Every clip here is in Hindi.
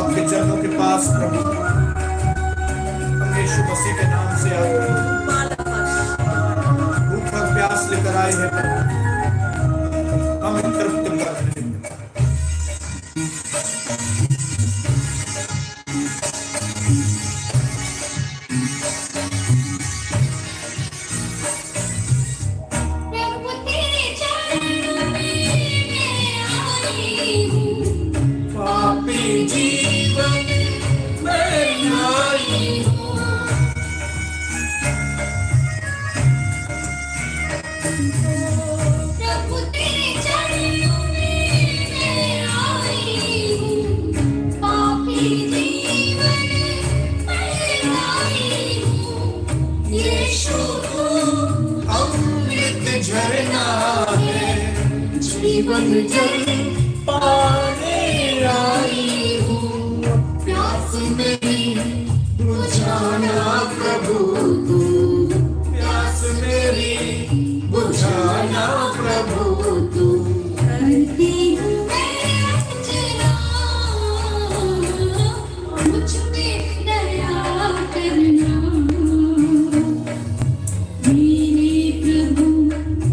आपके चरणों के पास प्रभु हम यीशु मसीह के नाम से आए भूख और प्यास लेकर आए हैं प्रभु, हमें तृप्त कर रहे हैं। जीवन जल पाने आई हूँ, प्यास मेरी बुझाना प्रभु तू, प्यास मेरी बुझाना प्रभु तू। करती हूँ मैं अर्चना, मुझ पे दया करना मेरे प्रभु,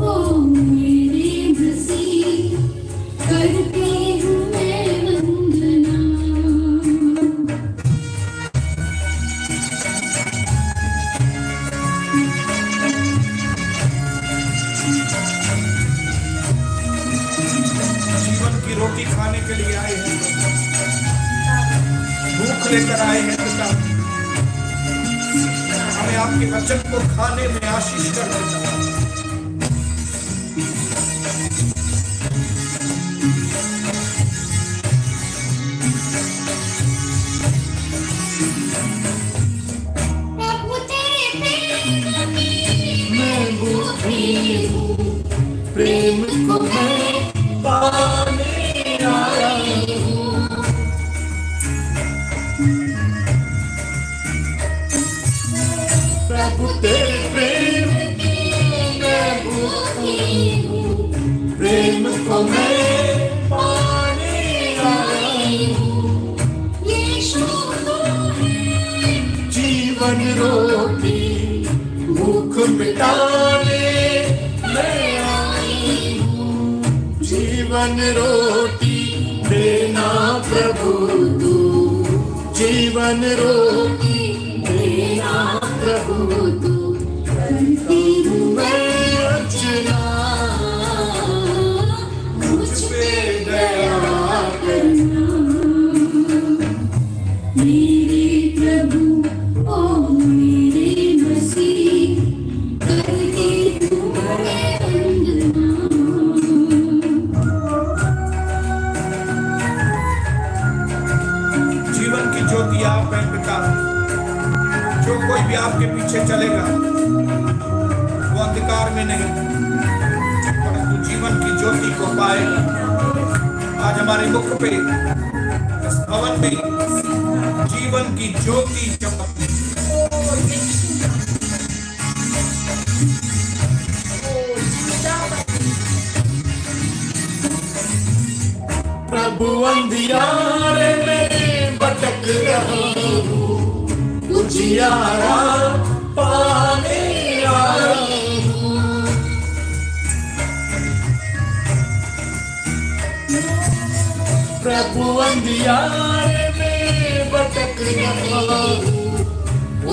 ओ मेरे मसीह, करती हूँ मैं वंदना। जीवन की रोटी खाने के लिए आए हैं, भूख लेकर आए हैं पिता, हमें आपके वचन को खाने में आशीष कर देता। प्रभु तेरे प्रेम की मैं भूखी हूँ, प्रेम को मैं पाने आई हूँ। प्रभु तेरे प्रेम की मैं भूखी हूँ, प्रेम को मैं पाने आई हूँ। यीशु तू है जीवन रोटी, भूख मिटाने मैं आई हूँ। जीवन रोटी देना प्रभु तू, जीवन रोटी देना प्रभु तू। करती हूँ मैं अर्चना, मुझ पे दया करना मेरे प्रभु, ओ मेरे मसीह, करती हूँ मैं वंदना। जीवन की ज्योति आप हैं पिता, जो कोई भी आपके पीछे चलेगा वो अंधकार में नहीं परंतु जीवन की ज्योति को पाएगा। आज हमारे मुख पे इस भवन में जीवन की ज्योति चमकती है। प्रभु अंधियारे में भटक रहा हूँ, उजियारा पाने आई हूँ। प्रभु अंधियारे में भटक रहा हूँ,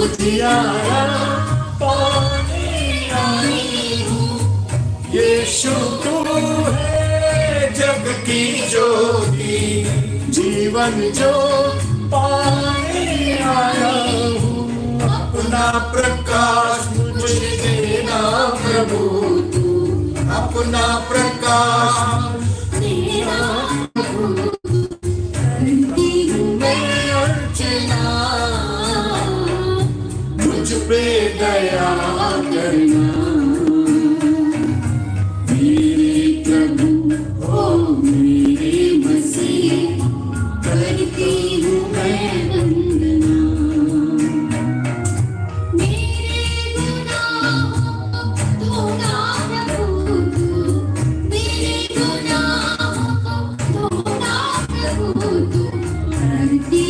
उजियारा पाने आई हूँ। यीशु तू है जग की ज्योति, जीवन जो पाने आया हूँ। अपना प्रकाश मुझे देना प्रभु तू, अपना प्रकाश देना प्रभु तू। करती हूँ मैं अर्चना, मुझ पे दया करना मेरे प्रभु, ओ मेरे मसीह, करती हूँ मैं वंदना। मेरे गुनाहों को धोना प्रभु तू, मेरे गुनाहों को धोना प्रभु तू। करती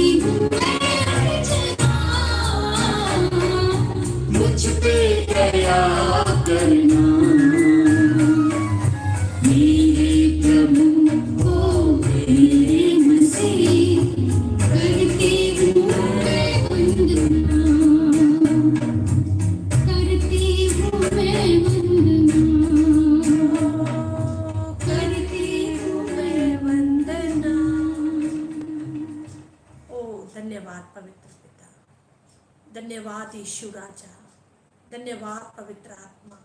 धन्यवाद पवित्र पिता, धन्यवाद यीशु राजा, धन्यवाद पवित्र आत्मा।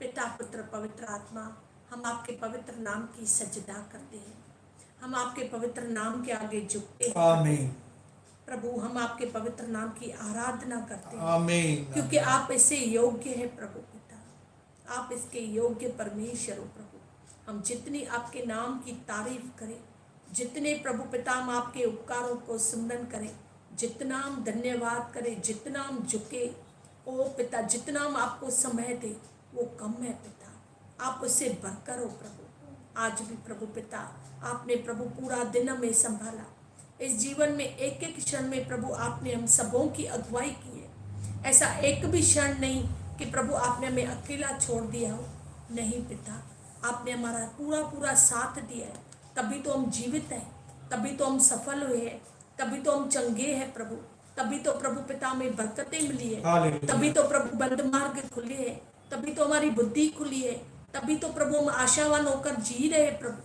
पिता पुत्र पवित्र आत्मा, हम आपके पवित्र नाम की सजदा करते हैं, हम आपके पवित्र नाम के आगे झुकते हैं आमीन प्रभु, हम आपके पवित्र नाम की आराधना करते हैं आमीन क्योंकि आप इससे योग्य है प्रभु पिता, आप इसके योग्य परमेश्वर हो प्रभु। हम जितनी आपके नाम की तारीफ करें, जितने प्रभु पिता हम आपके उपकारों को स्मरण करें, जितना हम धन्यवाद करें, जितना हम झुके ओ पिता, जितना हम आपको समय दें वो कम है पिता, आप उससे बढ़कर हो प्रभु। आज भी प्रभु पिता आपने प्रभु पूरा दिन हमें संभाला, इस जीवन में एक एक क्षण में प्रभु आपने हम सबों की अगुवाई की है। ऐसा एक भी क्षण नहीं कि प्रभु आपने हमें अकेला छोड़ दिया हो, नहीं पिता, आपने हमारा पूरा पूरा साथ दिया है, तभी तो हम जीवित हैं, तभी तो हम सफल हुए हैं, तभी तो हम चंगे हैं प्रभु, तभी तो प्रभु पिता हमें बरकतें मिली है, हालेलुया। तभी तो प्रभु बंद मार्ग खुले हैं, तभी तो हमारी बुद्धि खुली है, तभी तो प्रभु हम आशावान होकर जी रहे हैं प्रभु,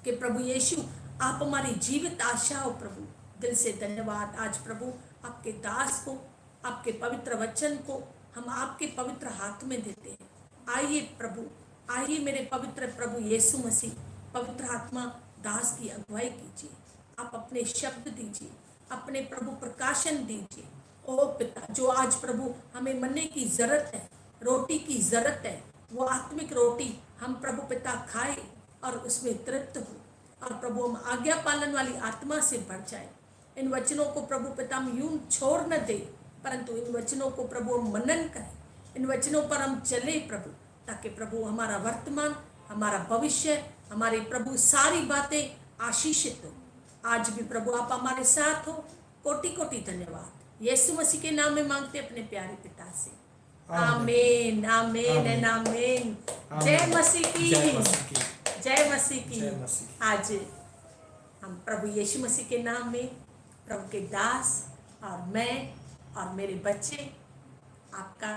कि प्रभु यीशु आप हमारी जीवित आशा हो प्रभु। दिल से धन्यवाद। आज प्रभु आपके दास को, आपके पवित्र वचन को हम आपके पवित्र हाथ में देते हैं। आइए प्रभु, आइए मेरे पवित्र प्रभु यीशु मसीह, पवित्र आत्मा दास की अगुवाई कीजिए, आप अपने शब्द दीजिए, अपने प्रभु प्रकाशन दीजिए। ओ पिता, जो आज प्रभु हमें मन्ने की जरूरत है, रोटी की जरूरत है, वो आत्मिक रोटी हम प्रभु पिता खाए और उसमें तृप्त हो, और प्रभु हम आज्ञा पालन वाली आत्मा से बढ़ जाए। इन वचनों को प्रभु पिता हम यूं छोड़ न दे, परंतु इन वचनों को प्रभु हम मनन करें, इन वचनों पर हम चले प्रभु, ताकि प्रभु हमारा वर्तमान, हमारा भविष्य, हमारी प्रभु सारी बातें आशीषित हो। आज भी प्रभु आप हमारे साथ हो। कोटि कोटि धन्यवाद यीशु मसीह के नाम में मांगते अपने प्यारे पिता से, आमीन आमीन एंड आमीन। जय मसीह की, जय मसीह की, जय मसीह की। जय मसीह। आज हम प्रभु यीशु मसीह के नाम में, प्रभु के दास और मैं और मेरे बच्चे आपका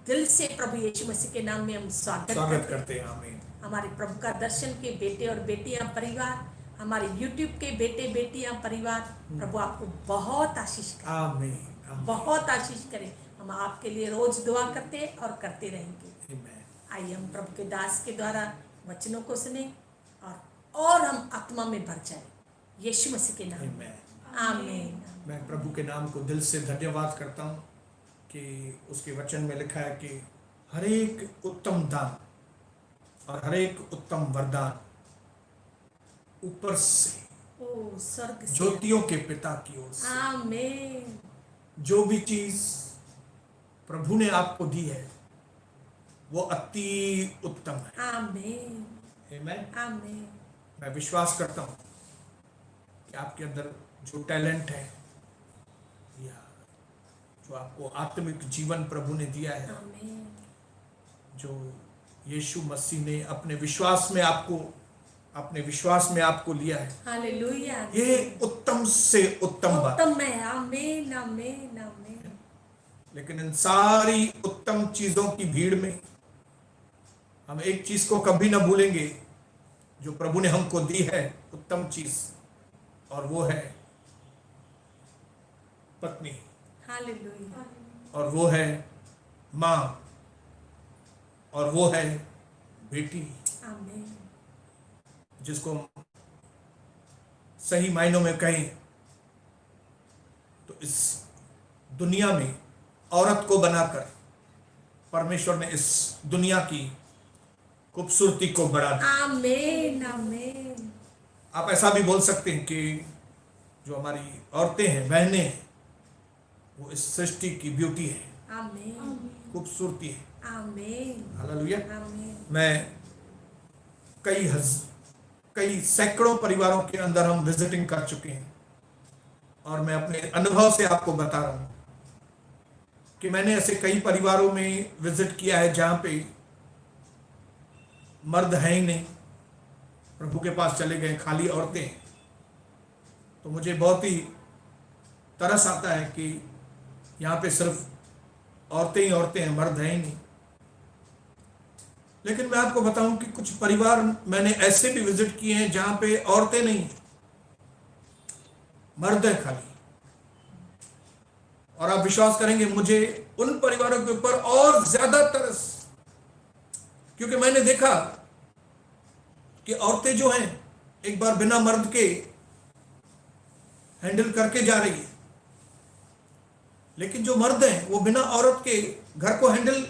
दिल से प्रभु यीशु मसीह के नाम में हम स्वागत करते हैं। आमीन। हमारे प्रभु का दर्शन के बेटे और बेटियां परिवार, हमारे यूट्यूब के बेटे बेटियां परिवार, प्रभु आपको बहुत आशीष करे, आमीन आमीन। बहुत आशीष करे। हम आपके लिए रोज दुआ करते हैं और करते रहेंगे। आमीन। आइए हम प्रभु के दास के द्वारा वचनों को सुने और हम आत्मा में भर जाए, यीशु मसीह के नाम में, आमीन। आमीन। मैं प्रभु के नाम को दिल से धन्यवाद करता हूँ कि उसके वचन में लिखा है कि हर एक उत्तम दान और हर एक उत्तम वरदान ऊपर से ओ स्वर्ग से, ज्योतियों के पिता की ओर से। आमीन। जो भी चीज प्रभु ने आपको दी है वो अति उत्तम है। आमीन आमीन। आमीन। मैं विश्वास करता हूँ कि आपके अंदर जो टैलेंट है या जो आपको आत्मिक जीवन प्रभु ने दिया है, आमीन। जो यीशु मसीह ने अपने विश्वास में आपको लिया है, हालेलुया। ये उत्तम से उत्तम बात। उत्तम है। आमीन आमीन आमीन। लेकिन इन सारी उत्तम चीजों की भीड़ में हम एक चीज को कभी ना भूलेंगे जो प्रभु ने हमको दी है, उत्तम चीज, और वो है पत्नी, हालेलुया। और वो है माँ, और वो है बेटी, आमीन। जिसको हम सही मायनों में कहें तो इस दुनिया में औरत को बनाकर परमेश्वर ने इस दुनिया की खूबसूरती को बढ़ा दिया। आमीन आमीन। आप ऐसा भी बोल सकते हैं कि जो हमारी औरतें हैं, बहनें हैं, वो इस सृष्टि की ब्यूटी है, आमीन खूबसूरती है। आमीन हालेलुया। आमीन। मैं कई सैकड़ों परिवारों के अंदर हम विजिटिंग कर चुके हैं, और मैं अपने अनुभव से आपको बता रहा हूं कि मैंने ऐसे कई परिवारों में विजिट किया है जहां पे मर्द हैं ही नहीं, प्रभु के पास चले गए, खाली औरतें हैं। तो मुझे बहुत ही तरस आता है कि यहाँ पे सिर्फ औरतें ही औरतें हैं, मर्द हैं ही नहीं। लेकिन मैं आपको बताऊं कि कुछ परिवार मैंने ऐसे भी विजिट किए हैं जहां पे औरतें नहीं, मर्द है खाली, और आप विश्वास करेंगे मुझे उन परिवारों के ऊपर और ज्यादा तरस, क्योंकि मैंने देखा कि औरतें जो हैं एक बार बिना मर्द के हैंडल करके जा रही है, लेकिन जो मर्द हैं वो बिना औरत के घर को हैंडल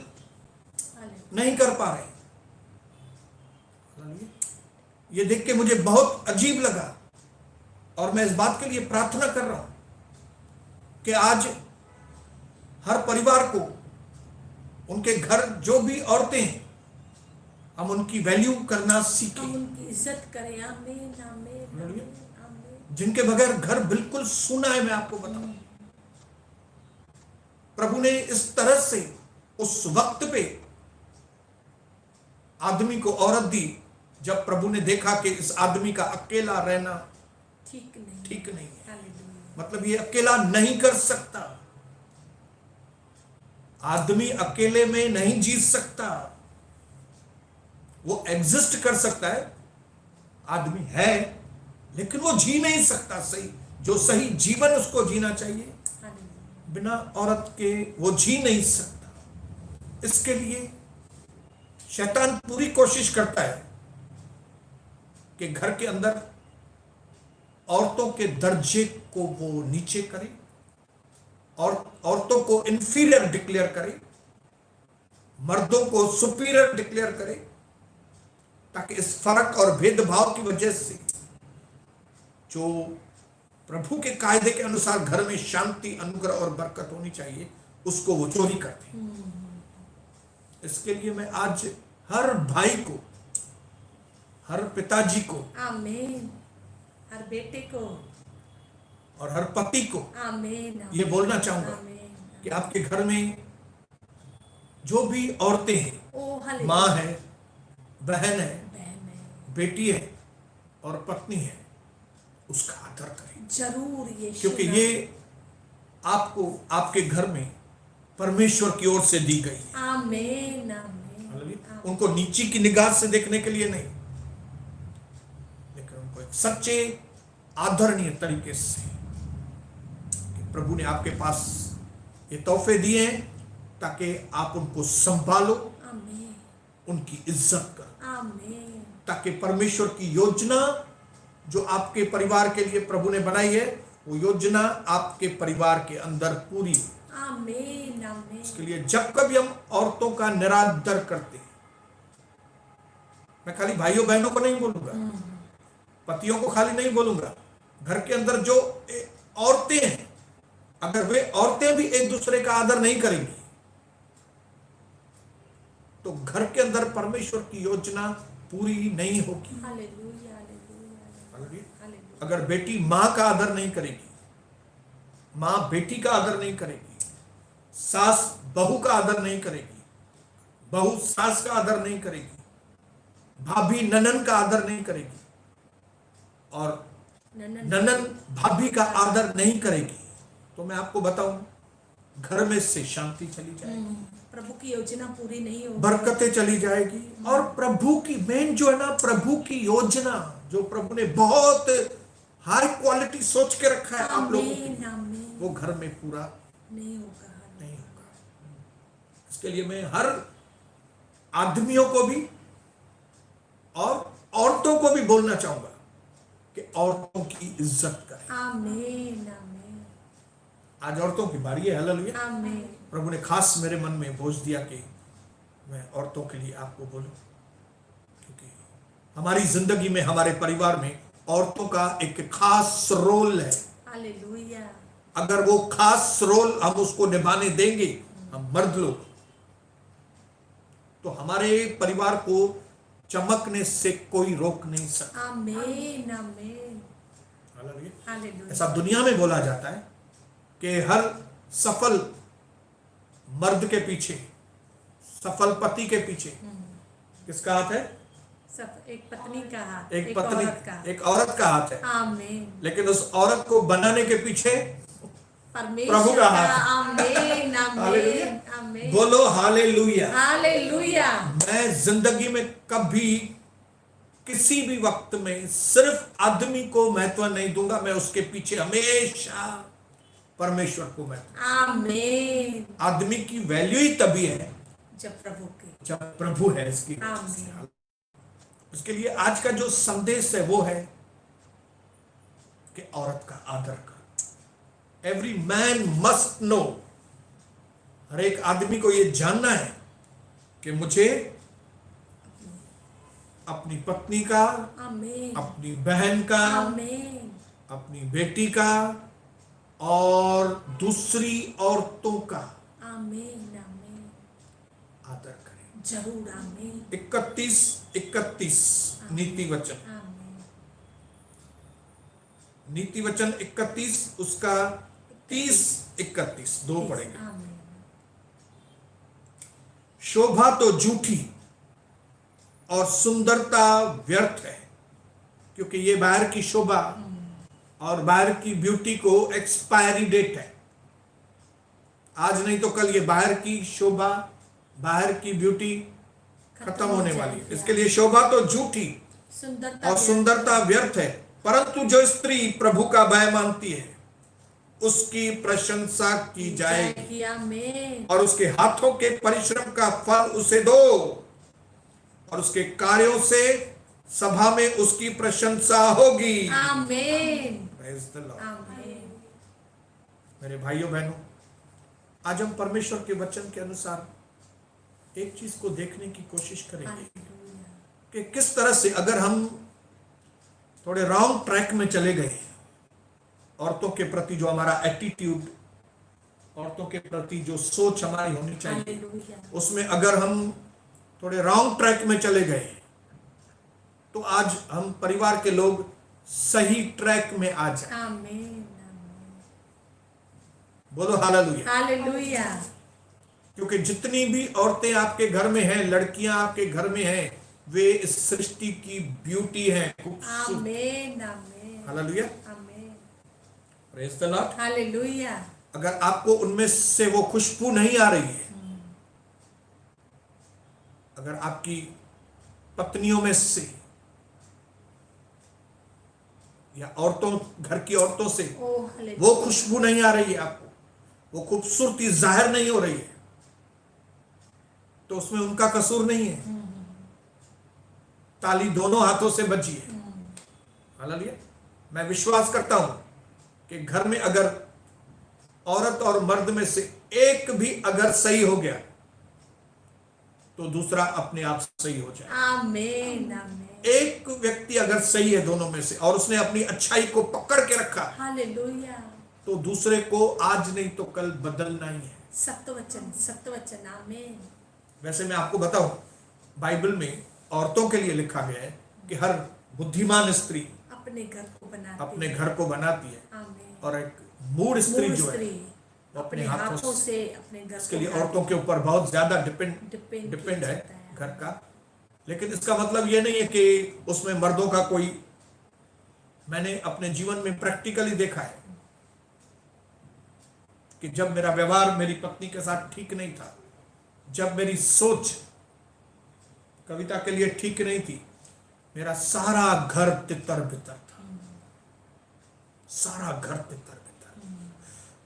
नहीं कर पा रहे। ये देख के मुझे बहुत अजीब लगा और मैं इस बात के लिए प्रार्थना कर रहा हूं कि आज हर परिवार को उनके घर जो भी औरतें हैं हम उनकी वैल्यू करना हम सीखें, उनकी इज्जत करें। आमीन आमीन आमीन। जिनके बगैर घर बिल्कुल सूना है। मैं आपको बताऊं, प्रभु ने इस तरह से उस वक्त पे आदमी को औरत दी जब प्रभु ने देखा कि इस आदमी का अकेला रहना ठीक नहीं है। हालेलुया। मतलब ये अकेला नहीं कर सकता, आदमी अकेले में नहीं जी सकता। वो एग्जिस्ट कर सकता है, आदमी है, लेकिन वो जी नहीं सकता सही, जो सही जीवन उसको जीना चाहिए हालेलुया। बिना औरत के वो जी नहीं सकता। इसके लिए शैतान पूरी कोशिश करता है कि घर के अंदर औरतों के दर्जे को वो नीचे करे और औरतों को इंफीरियर डिक्लेयर करे, मर्दों को सुपीरियर डिक्लेयर करे, ताकि इस फर्क और भेदभाव की वजह से जो प्रभु के कायदे के अनुसार घर में शांति, अनुग्रह और बरकत होनी चाहिए उसको वो चोरी करते हैं। इसके लिए मैं आज हर भाई को, हर पिताजी को, आमीन, हर बेटे को और हर पति को आमीन ये बोलना चाहूंगा आमीन। कि आपके घर में जो भी औरतें हैं, ओ हालेलुया। माँ है, बहन है, बहन है, बेटी है और पत्नी है, उसका आदर करें, जरूर ये क्योंकि ये आपको आपके घर में परमेश्वर की ओर से दी गई है। आमीन आमीन। उनको नीची की निगाह से देखने के लिए नहीं, लेकिन उनको एक सच्चे आदरणीय तरीके से कि प्रभु ने आपके पास ये तोहफे दिए हैं ताकि आप उनको संभालो, आमीन उनकी इज्जत करो, आमीन। ताकि परमेश्वर की योजना जो आपके परिवार के लिए प्रभु ने बनाई है वो योजना आपके परिवार के अंदर पूरी हो। आमीन आमीन। इसके लिए जब कभी हम औरतों का निरादर करते हैं, मैं खाली भाइयों बहनों को नहीं बोलूंगा, पतियों को खाली नहीं बोलूंगा, घर के अंदर जो औरतें हैं, अगर वे औरतें भी एक दूसरे का आदर नहीं करेंगी तो घर के अंदर परमेश्वर की योजना पूरी नहीं होगी। Hallelujah hallelujah hallelujah. अगर बेटी मां का आदर नहीं करेगी, मां बेटी का आदर नहीं करेगी, सास बहू का आदर नहीं करेगी, बहू सास का आदर नहीं करेगी, भाभी ननन का आदर नहीं करेगी और ननन भाभी का आदर नहीं करेगी, तो मैं आपको बताऊं घर में से शांति चली जाएगी, प्रभु की योजना पूरी नहीं होगी, बरकतें चली जाएगी। और प्रभु की मेन जो है ना, प्रभु की योजना जो प्रभु ने बहुत हाई क्वालिटी सोच के रखा है आप लोगों के लिए, आमीन। वो घर में पूरा नहीं होगा। नहीं होगा। इसके लिए मैं हर आदमियों को भी और औरतों को भी बोलना चाहूंगा कि औरतों की इज्जत करें। आमीन आमीन आज औरतों की बारी है। हालेलुया। आमीन। प्रभु ने खास मेरे मन में बोझ दिया कि मैं औरतों के लिए आपको बोलूं, क्योंकि हमारी जिंदगी में, हमारे परिवार में औरतों का एक खास रोल है। हालेलुया। अगर वो खास रोल हम उसको निभाने देंगे, हम मर्द लोग, तो हमारे परिवार को चमकने से कोई रोक नहीं सकता। आमीन आमीन हालेलुया। हालेलुया। ऐसा दुनिया में बोला जाता है कि हर सफल मर्द के पीछे, सफल पति के पीछे किसका हाथ है? सब एक पत्नी का हाथ, एक पत्नी, औरत का। एक औरत का हाथ है। आमीन। लेकिन उस औरत को बनाने के पीछे परमेश्वर प्रभु का हाथ। आमीन आमीन आमीन। बोलो हालेलुया। हालेलुया। मैं जिंदगी में कभी किसी भी वक्त में सिर्फ आदमी को महत्व नहीं दूंगा, मैं उसके पीछे हमेशा परमेश्वर को महत्व। आमीन। आदमी की वैल्यू ही तभी है जब प्रभु के जब प्रभु है इसकी वजह से। आमीन। उसके लिए आज का जो संदेश है वो है कि औरत का आदर कर। एवरी मैन मस्ट नो, हर एक आदमी को ये जानना है कि मुझे अपनी पत्नी का, आमीन। अपनी बहन का, आमीन। अपनी बेटी का और दूसरी औरतों का आमीन। आमीन। आदर करें। जरूर। आमीन। 31 नीति वचन, आमीन। नीति वचन 31 उसका 30-31 दो पढ़ेंगे। आमीन। शोभा तो झूठी और सुंदरता व्यर्थ है, क्योंकि ये बाहर की शोभा और बाहर की ब्यूटी को एक्सपायरी डेट है। आज नहीं तो कल ये बाहर की शोभा, बाहर की ब्यूटी खत्म होने वाली है। इसके लिए शोभा तो झूठी सुंदरता और सुंदरता व्यर्थ है, परंतु जो स्त्री प्रभु का भय मानती है उसकी प्रशंसा की जाएगी आमीन। और उसके हाथों के परिश्रम का फल उसे दो और उसके कार्यों से सभा में उसकी प्रशंसा होगी। आमीन। Praise the Lord। आमीन। मेरे भाइयों बहनों, आज हम परमेश्वर के वचन के अनुसार एक चीज को देखने की कोशिश करेंगे हालेलुया। कि किस तरह से अगर हम थोड़े रॉन्ग ट्रैक में चले गए, औरतों के प्रति जो हमारा एटीट्यूड, औरतों के प्रति जो सोच हमारी होनी चाहिए, हालेलुया। उसमें अगर हम थोड़े रॉन्ग ट्रैक में चले गए तो आज हम परिवार के लोग सही ट्रैक में आ जाए। आमीन। बोलो हालेलुया। हालेलुया। क्योंकि जितनी भी औरतें आपके घर में हैं, लड़कियां आपके घर में हैं, वे इस सृष्टि की ब्यूटी हैं, खूबसूरत। आमीन। आमीन। हालेलुया। आमीन। Praise the Lord. हालेलुया। अगर आपको उनमें से वो खुशबू नहीं आ रही है, अगर आपकी पत्नियों में से या औरतों, घर की औरतों से ओ हालेलुया। वो खुशबू नहीं आ रही है, आपको वो खूबसूरती जाहिर नहीं हो रही है, तो उसमें उनका कसूर नहीं है। ताली दोनों हाथों से बजी है। हालेलुया। मैं विश्वास करता हूं कि घर में अगर औरत और मर्द में से एक भी अगर सही हो गया तो दूसरा अपने आप सही हो जाए। आमीन। आमीन। एक व्यक्ति अगर सही है दोनों में से और उसने अपनी अच्छाई को पकड़ के रखा, हालेलुया। तो दूसरे को आज नहीं तो कल बदलना ही है। सत्य वचन, सत्य वचन। आमीन। वैसे मैं आपको बताऊं, बाइबल में औरतों के लिए लिखा गया है कि हर बुद्धिमान स्त्री अपने घर को बनाती अपने है। घर को बनाती है आमीन। और एक मूढ़ स्त्री मूढ़ जो है स्त्री वो अपने हाथों से अपने घर इसके को लिए बनाती औरतों के ऊपर बहुत ज्यादा Depend डिपेंड किया है जाता है। घर का। लेकिन इसका मतलब ये नहीं है कि उसमें मर्दों का कोई, मैंने अपने जीवन में प्रैक्टिकली देखा है कि जब मेरा व्यवहार मेरी पत्नी के साथ ठीक नहीं था, जब मेरी सोच कविता के लिए ठीक नहीं थी, मेरा सारा घर तितर बितर था, सारा घर तितर बितर।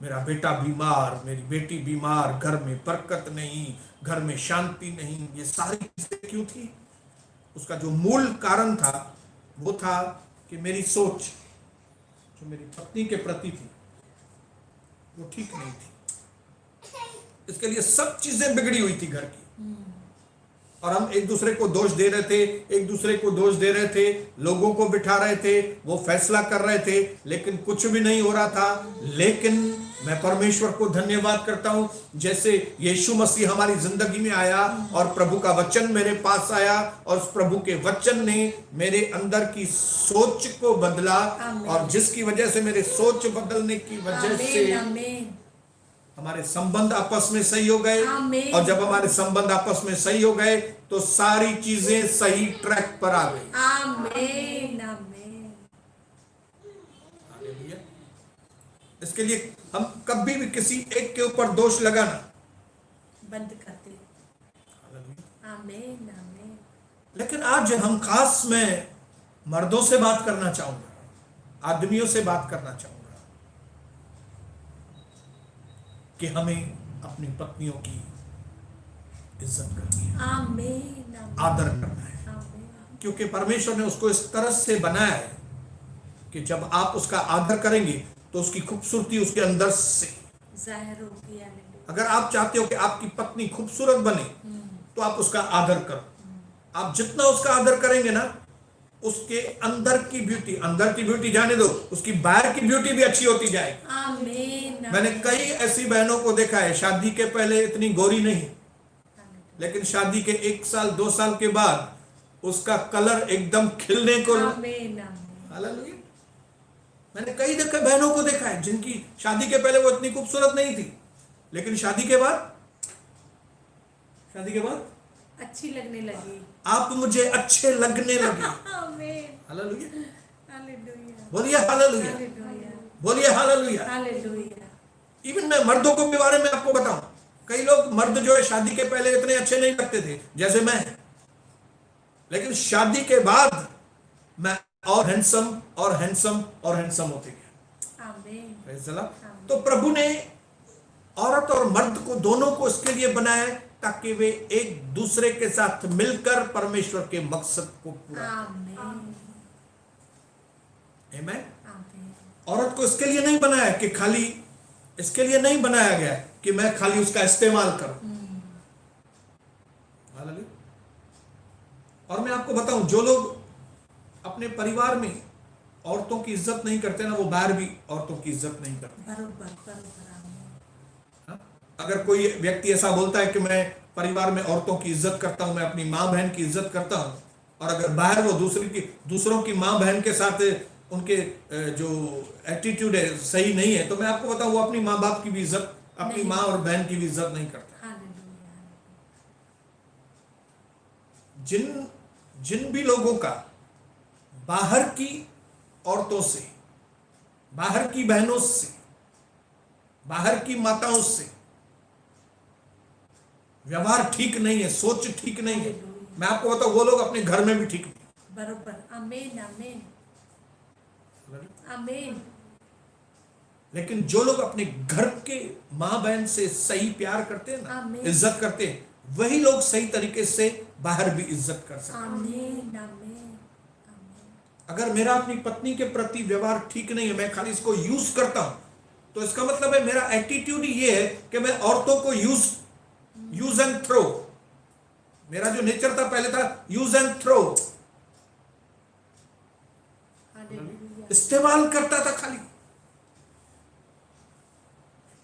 मेरा बेटा बीमार, मेरी बेटी बीमार, घर में बरकत नहीं, घर में शांति नहीं। ये सारी चीजें क्यों थी? उसका जो मूल कारण था वो था कि मेरी सोच जो मेरी पत्नी के प्रति थी वो ठीक नहीं थी। इसके लिए सब चीजें बिगड़ी हुई थी घर की, और हम एक दूसरे को दोष दे रहे थे, एक दूसरे को दोष दे रहे थे, लोगों को बिठा रहे थे, वो फैसला कर रहे थे, लेकिन कुछ भी नहीं हो रहा था। लेकिन मैं परमेश्वर को धन्यवाद करता हूं, जैसे यीशु मसीह हमारी जिंदगी में आया और प्रभु का वचन मेरे पास आया और उस प्रभु के वचन ने मेरे अंदर की सोच को बदला, और जिसकी वजह से मेरे सोच बदलने की वजह से आमीन। हमारे संबंध आपस में सही हो गए। आमीन। और जब हमारे संबंध आपस में सही हो गए तो सारी चीजें सही ट्रैक पर आ गई। आमीन। आमीन। हालेलुया। इसके लिए हम कभी भी किसी एक के ऊपर दोष लगाना बंद करते। हालेलुया। आमीन। आमीन। लेकिन आज हम खास में मर्दों से बात करना चाहूंगा, आदमियों से बात करना चाहूंगा। कि हमें अपनी पत्नियों की इज्जत करनी है, आमीन आमीन आदर करना है, आमीन क्योंकि परमेश्वर ने उसको इस तरह से बनाया है कि जब आप उसका आदर करेंगे तो उसकी खूबसूरती उसके अंदर से, जाहिर होगी। हालेलुया अगर आप चाहते हो कि आपकी पत्नी खूबसूरत बने तो आप उसका आदर करो। आप जितना उसका आदर करेंगे ना, उसके अंदर की ब्यूटी जाने दो, उसकी बाहर की ब्यूटी भी अच्छी होती जाएगी। आमीन मैंने कई ऐसी बहनों को देखा है, शादी के पहले इतनी गोरी नहीं, लेकिन शादी के 1 साल 2 साल के बाद उसका कलर एकदम खिलने को। आमीन आमीन हालेलुया। मैंने कई बहनों को देखा है जिनकी शादी के पहले वो इतनी खूबसूरत नहीं थी, लेकिन शादी के बाद अच्छी लगने लगी। आप मुझे अच्छे लगने लगे। आमीन हालेलुया, हालेलुया बोलिए हालेलुया, हालेलुया बोलिए हालेलुया। हालेलुया इवन मैं मर्दों को के बारे में आपको बताऊं, कई लोग मर्द जो है शादी के पहले इतने अच्छे नहीं लगते थे जैसे मैं, लेकिन शादी के बाद मैं और हैंडसम और हैंडसम और हैंडसम होते गया। आमीन Praise the Lord। तो प्रभु ने औरत और मर्द को दोनों को इसके लिए बनाया है ताकि वे एक दूसरे के साथ मिलकर परमेश्वर के मकसद को पूरा आमीन करें। आमीन। आमीन औरत को इसके लिए नहीं बनाया कि खाली, इसके लिए नहीं बनाया गया कि मैं खाली उसका इस्तेमाल करूं। हालेलुया। और मैं आपको बताऊं, जो लोग अपने परिवार में औरतों की इज्जत नहीं करते ना, वो बाहर भी औरतों की इज्जत नहीं करते। बरोबर बरोबर आमीन हाँ? अगर कोई व्यक्ति ऐसा बोलता है कि मैं परिवार में औरतों की इज्जत करता हूं, मैं अपनी माँ बहन की इज्जत करता हूं, और अगर बाहर वो दूसरों की माँ बहन के साथ उनके जो एटीट्यूड है सही नहीं है, तो मैं आपको बताऊं वो अपनी माँ बाप की भी इज्जत, अपनी माँ और बहन की भी इज्जत नहीं करता। हालेलुया जिन भी लोगों का बाहर की औरतों से, बाहर की बहनों से, बाहर की माताओं से व्यवहार ठीक नहीं है, सोच ठीक नहीं है, मैं आपको बताऊं वो लोग अपने घर में भी ठीक नहीं। बरोबर आमीन आमीन आमीन लेकिन जो लोग अपने घर के माँ बहन से सही प्यार करते हैं ना, आमीन। इज्जत करते हैं, वही लोग सही तरीके से बाहर भी इज्जत कर सकते हैं। आमीन आमीन अगर मेरा अपनी पत्नी के प्रति व्यवहार ठीक नहीं है, मैं खाली इसको यूज करता हूं, तो इसका मतलब है मेरा एटीट्यूड ही ये है कि मैं औरतों को यूज एंड थ्रो। मेरा जो नेचर था पहले था यूज एंड थ्रो, हालेलुया इस्तेमाल करता था खाली।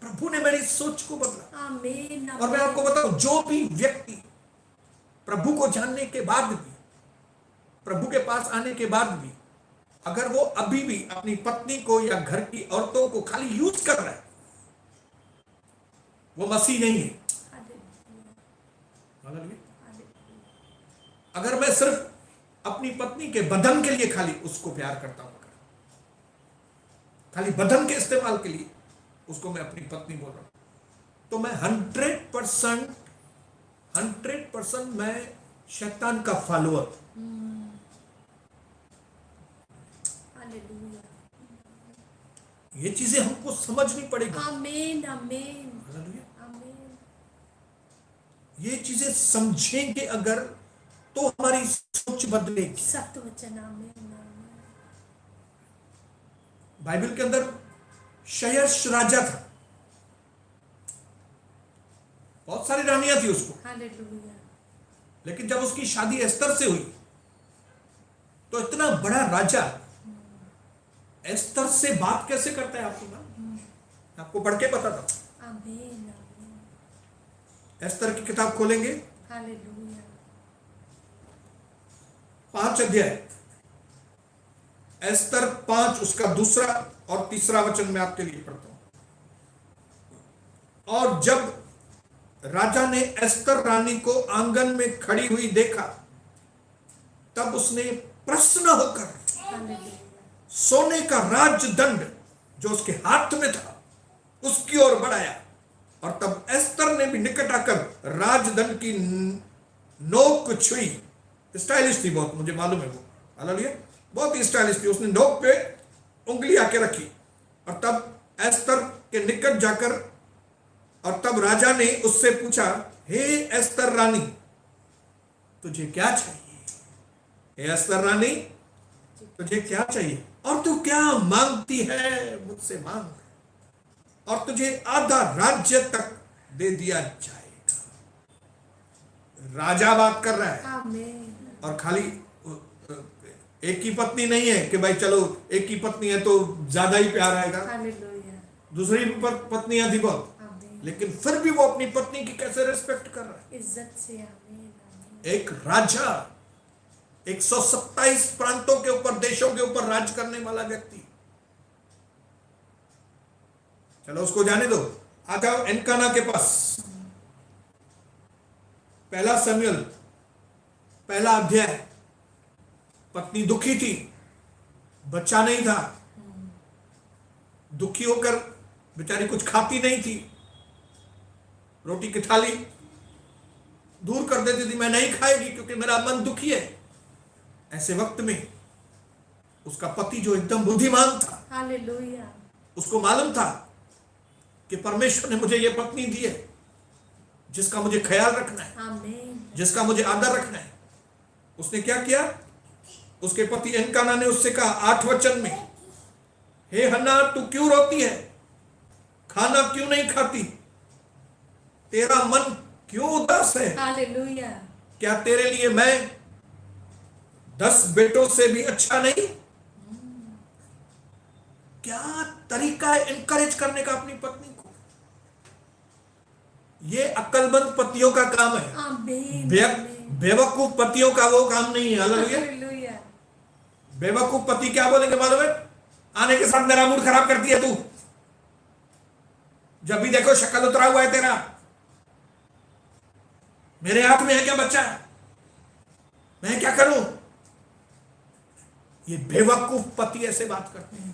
प्रभु ने मेरी सोच को बदला। आमीन और मैं आपको बताऊं, जो भी व्यक्ति प्रभु को जानने के बाद भी, प्रभु के पास आने के बाद भी, अगर वो अभी भी अपनी पत्नी को या घर की औरतों को खाली यूज कर रहा है, वो मसीह नहीं है। हालेलुया। अगर मैं सिर्फ अपनी पत्नी के बदन के लिए खाली उसको प्यार करता हूं, खाली बदन के इस्तेमाल के लिए उसको मैं अपनी पत्नी बोल रहा हूं, तो मैं 100% मैं शैतान का फॉलोअर। हालेलुया ये चीजें हमको समझनी पड़ेगी। आमीन आमीन हालेलुया। आमीन ये चीजें समझेंगे अगर, तो हमारी सोच बदलेगी। सत्य वचन आमीन आमीन बाइबल के अंदर शयश राजा था, बहुत सारी रानियां थी उसको, हालेलुया लेकिन जब उसकी शादी एस्तर से हुई तो इतना बड़ा राजा एस्तर से बात कैसे करता है आपको ना, आपको पढ़ के पता था। आमीन आमीन एस्तर की किताब खोलेंगे, हालेलुया 5 अध्याय, एस्तर 5 उसका 2 और 3 वचन में आपके लिए पढ़ता हूं। और जब राजा ने एस्तर रानी को आंगन में खड़ी हुई देखा, तब उसने प्रसन्न होकर हालेलुया सोने का राजदंड जो उसके हाथ में था उसकी ओर बढ़ाया, और तब एस्तर ने भी निकट आकर राजदंड की नोक छुई। स्टाइलिश थी बहुत, मुझे मालूम है वो, हालेलुया, बहुत ही स्टाइलिश थी। उसने नोक पे उंगली आके रखी, और तब एस्तर के निकट जाकर और तब राजा ने उससे पूछा, हे एस्तर रानी, तुझे क्या चाहिए? हे एस्तर रानी, तुझे क्या चाहिए और तू क्या मांगती है? मुझसे मांग और तुझे आधा राज्य तक दे दिया जाएगा। राजा बात कर रहा है आमीन। और खाली एक ही पत्नी नहीं है कि भाई चलो एक ही पत्नी है तो ज्यादा ही प्यार आएगा, हालेलुया। दूसरी पत्नियां थी बहुत, आमीन। लेकिन फिर भी वो अपनी पत्नी की कैसे रिस्पेक्ट कर रहा है। इज्जत से। आमीन आमीन। एक राजा 127 प्रांतों के ऊपर, देशों के ऊपर राज करने वाला व्यक्ति। चलो उसको जाने दो, आ जाओ एनकाना के पास। पहला शमूएल पहला अध्याय। पत्नी दुखी थी, बच्चा नहीं था, दुखी होकर बेचारी कुछ खाती नहीं थी, रोटी की थाली दूर कर देती थी, मैं नहीं खाएगी क्योंकि मेरा मन दुखी है। ऐसे वक्त में उसका पति जो एकदम बुद्धिमान था, हालेलुया। उसको मालूम था कि परमेश्वर ने मुझे यह पत्नी दी है जिसका मुझे ख्याल रखना है, आमीन। जिसका मुझे आदर रखना है। उसने क्या किया? उसके पति एनकाना ने उससे कहा 8 वचन में, हे हन्ना, तू क्यों रोती है? खाना क्यों नहीं खाती? तेरा मन क्यों उदास है? हालेलुया। क्या तेरे लिए मैं 10 बेटों से भी अच्छा नहीं? क्या तरीका है एनकरेज करने का अपनी पत्नी को। ये अक्लमंद पतियों का काम है, आमीन। बेवकूफ पतियों का वो काम नहीं है। हालेलुया। हालेलुया। बेवकूफ पति क्या बोलेंगे मालूम है? आने के साथ मेरा मूड खराब करती है तू, जब भी देखो शक्ल उतरा हुआ है तेरा, मेरे हाथ में है क्या बच्चा, मैं क्या करूं? ये बेवकूफ पति ऐसे बात करते हैं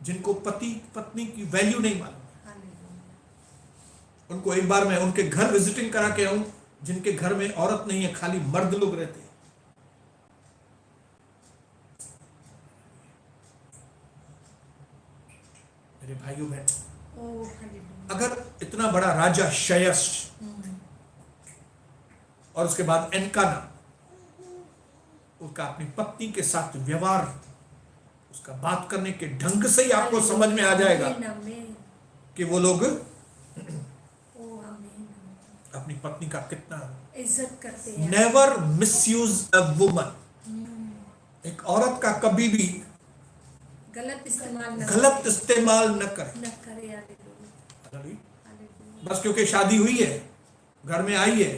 जिनको पति पत्नी की वैल्यू नहीं मालूम। हालेलुया। उनको एक बार मैं उनके घर विजिटिंग करा के आऊं, जिनके घर में औरत नहीं है, खाली मर्द लोग रहते हैं। मेरे भाइयों बहन, ओ हालेलुया। अगर इतना बड़ा राजा शयश और उसके बाद एनकाना, उसका अपनी पत्नी के साथ व्यवहार, उसका बात करने के ढंग से ही आपको समझ में आ जाएगा आमीन, आमीन। कि वो लोग ओ आमीन, आमीन। अपनी पत्नी का कितना इज्जत करते हैं। Never misuse a woman. एक औरत का कभी भी गलत इस्तेमाल न गलत इस्तेमाल न करे। न करे। हालेलुया। हालेलुया। बस क्योंकि शादी हुई है, घर में आई है,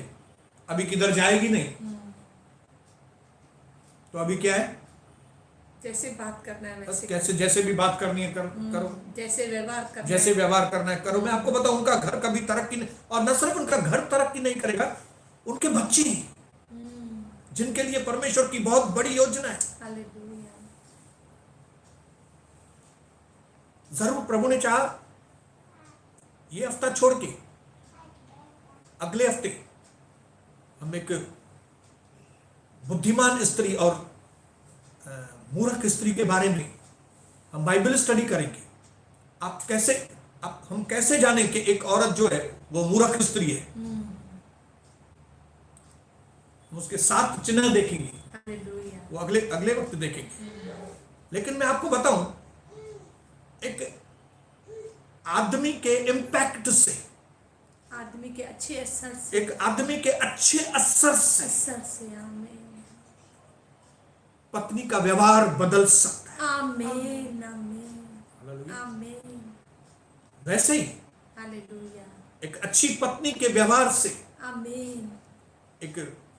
अभी किधर जाएगी नहीं, तो अभी क्या है, जैसे बात करना है बस वैसे कैसे जैसे भी बात करनी है करो, जैसे व्यवहार करना जैसे है। व्यवहार करना है करो। मैं आपको बताऊं, उनका घर कभी तरक्की नहीं, और न सिर्फ उनका घर तरक्की नहीं करेगा, उनके बच्चे जिनके लिए परमेश्वर की बहुत बड़ी योजना है। हालेलुया। जरूर प्रभु ने चाहा ये हफ्ता छोड़ के अगले हफ्ते हम एक बुद्धिमान स्त्री और मूर्ख स्त्री के बारे में हम बाइबल स्टडी करेंगे। हम कैसे जाने कि एक औरत जो है वो मूर्ख स्त्री है। हम उसके 7 चिन्ह देखेंगे, हालेलुया। वो अगले वक्त देखेंगे। लेकिन मैं आपको बताऊं, एक आदमी के इंपैक्ट से, आदमी के अच्छे असर से, एक आदमी के अच्छे असर से असर से। आमीन, पत्नी का व्यवहार बदल सकता है। आमीन, आमीन, आमीन। वैसे ही हालेलुया। एक अच्छी पत्नी के व्यवहार से आमीन। एक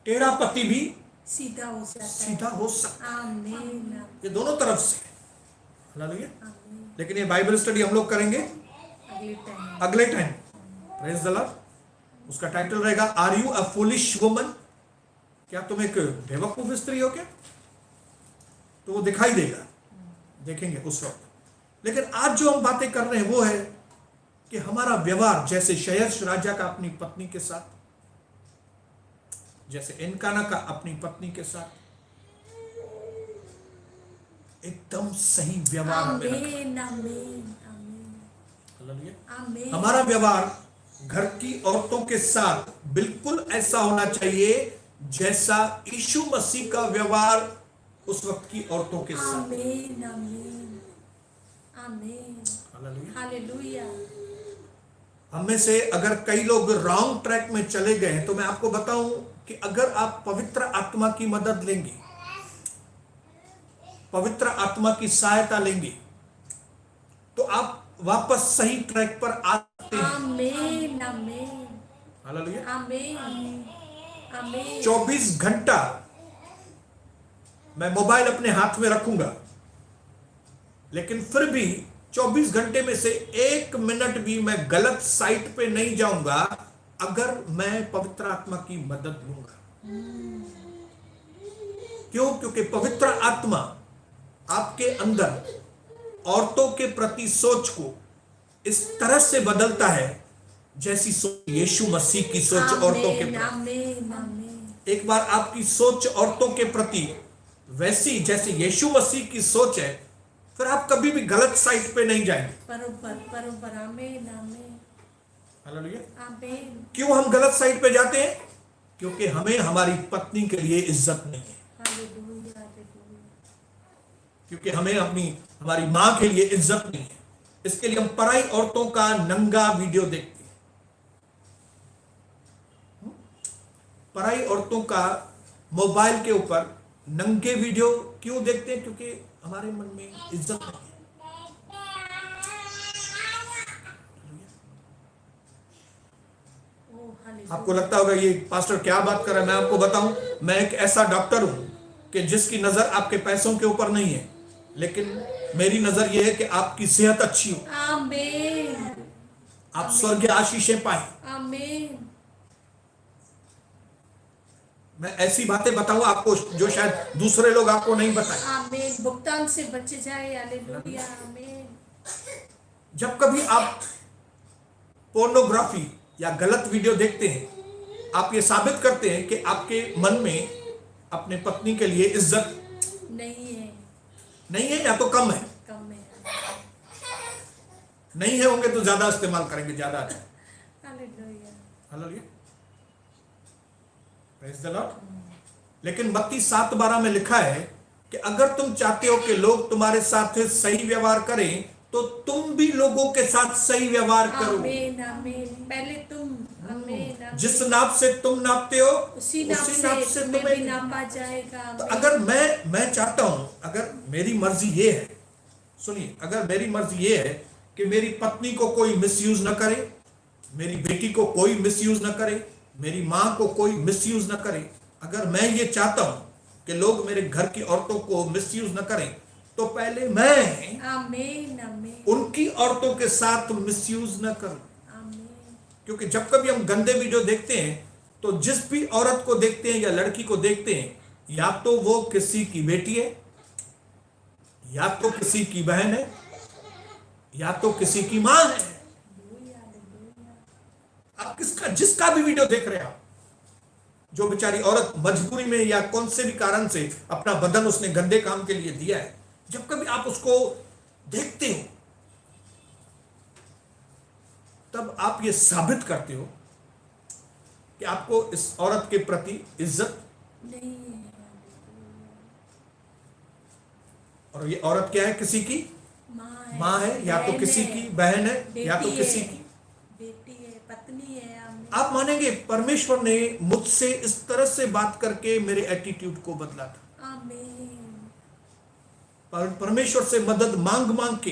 टेढ़ा पति भी सीधा हो जाता है। सीधा हो सकता आमीन, है। ये दोनों तरफ से। हालेलुया। आमीन। लेकिन ये बाइबल स्टडी हम लोग करेंगे अगले टाइम। Praise the lord. उसका टाइटल रहेगा, are you a foolish woman? क्या तुम एक बेवकूफ स्त्री हो क्या? तो वो दिखाई देगा, देखेंगे उस वक्त। लेकिन आज जो हम बातें कर रहे हैं वो है कि हमारा व्यवहार जैसे शयश राजा का अपनी पत्नी के साथ, जैसे एनकाना का अपनी पत्नी के साथ, एकदम सही व्यवहार हमें रखना है। आमीन, आमीन, आमीन। हालेलुया। हालेलुया। आमीन हमारा व्यवहार घर की औरतों के साथ बिल्कुल ऐसा होना चाहिए जैसा यीशु मसीह का व्यवहार उस वक्त की औरतों के साथ। आमीन आमीन आमीन हालेलुया। हालेलुया हम में से अगर कई लोग रॉन्ग ट्रैक में चले गए हैं तो मैं आपको बताऊं कि अगर आप पवित्र आत्मा की मदद लेंगे, पवित्र आत्मा की सहायता लेंगे, तो आप वापस सही ट्रैक पर आ सकते हैं। आमीन आमीन हालेलुया। आमीन आमीन 24 घंटा मैं मोबाइल अपने हाथ में रखूंगा, लेकिन फिर भी 24 घंटे में से 1 मिनट भी मैं गलत साइट पे नहीं जाऊंगा अगर मैं पवित्र आत्मा की मदद लूंगा। क्यों? क्योंकि पवित्र आत्मा आपके अंदर औरतों के प्रति सोच को इस तरह से बदलता है जैसी सोच यीशु मसीह की सोच औरतों के प्रति। आमीन आमीन एक बार आपकी सोच औरतों के प्रति वैसी जैसे यीशु मसीह की सोच है, फिर आप कभी भी गलत साइट पे नहीं जाएंगे। बरोबर आमीन आमीन हालेलुया। आमीन क्यों हम गलत साइट पे जाते हैं? क्योंकि हमें हमारी पत्नी के लिए इज्जत नहीं है, हालेलुया हालेलुया क्योंकि हमें हमारी मां के लिए इज्जत नहीं है। इसके लिए हम पराई औरतों का नंगा वीडियो देखते हैं। पराई औरतों का मोबाइल के ऊपर नंगे वीडियो क्यों देखते हैं? क्योंकि हमारे मन में इज्जत नहीं है। ओ हालेलुया आपको लगता होगा ये पास्टर क्या बात कर रहा है। मैं आपको बताऊं, मैं एक ऐसा डॉक्टर हूं कि जिसकी नजर आपके पैसों के ऊपर नहीं है, लेकिन मेरी नजर यह है कि आपकी सेहत अच्छी हो, आमीन आप स्वर्गीय आशीषें पाए। आमीन मैं ऐसी बातें बताऊं आपको जो शायद दूसरे लोग आपको नहीं बताए। आमीन भुगतान से बच जाए हालेलुया आमीन जब कभी आप पोर्नोग्राफी या गलत वीडियो देखते हैं, आप ये साबित करते हैं कि आपके मन में अपने पत्नी के लिए इज्जत नहीं है या तो कम है। कम है नहीं है होंगे तो ज्यादा इस्तेमाल करेंगे, ज्यादा अच्छा। Hallelujah hallelujah, praise the Lord. लेकिन मत्ती 7:12 में लिखा है कि अगर तुम चाहते हो कि लोग तुम्हारे साथ सही व्यवहार करें तो तुम भी लोगों के साथ सही व्यवहार करो। आमीन आमीन पहले तुम आमीन आमीन। जिस नाप से तुम नापते हो उसी नाप से तुम्हें भी नापा जाएगा। तो अगर मैं चाहता हूं, अगर मेरी मर्जी ये है, सुनिए, अगर मेरी मर्जी ये है कि मेरी पत्नी को कोई मिसयूज न करे, मेरी बेटी को कोई मिसयूज न करे, मेरी मां को कोई मिसयूज न करे, अगर मैं ये चाहता हूं कि लोग मेरे घर की औरतों को मिसयूज न करें, तो पहले मैं आमीन आमीन उनकी औरतों के साथ मिसयूज न करूं। आमीन क्योंकि जब कभी हम गंदे वीडियो देखते हैं तो जिस भी औरत को देखते हैं या लड़की को देखते हैं, या तो वो किसी की बेटी है, या तो किसी की बहन है, या तो किसी की मां है। आप जिसका भी वीडियो देख रहे हैं, आप जो बेचारी औरत मजबूरी में या कौन से भी कारण से अपना बदन उसने गंदे काम के लिए दिया है, जब कभी आप उसको देखते हो तब आप ये साबित करते हो कि आपको इस औरत के प्रति इज्जत नहीं है। और ये औरत क्या है? किसी की मां है, या तो बहन किसी है, की बहन है, या तो बेटी किसी है, की। बेटी है, पत्नी है। आमीन आप मानेंगे परमेश्वर ने मुझसे इस तरह से बात करके मेरे एटीट्यूड को बदला था। आमीन परमेश्वर से मदद मांग मांग के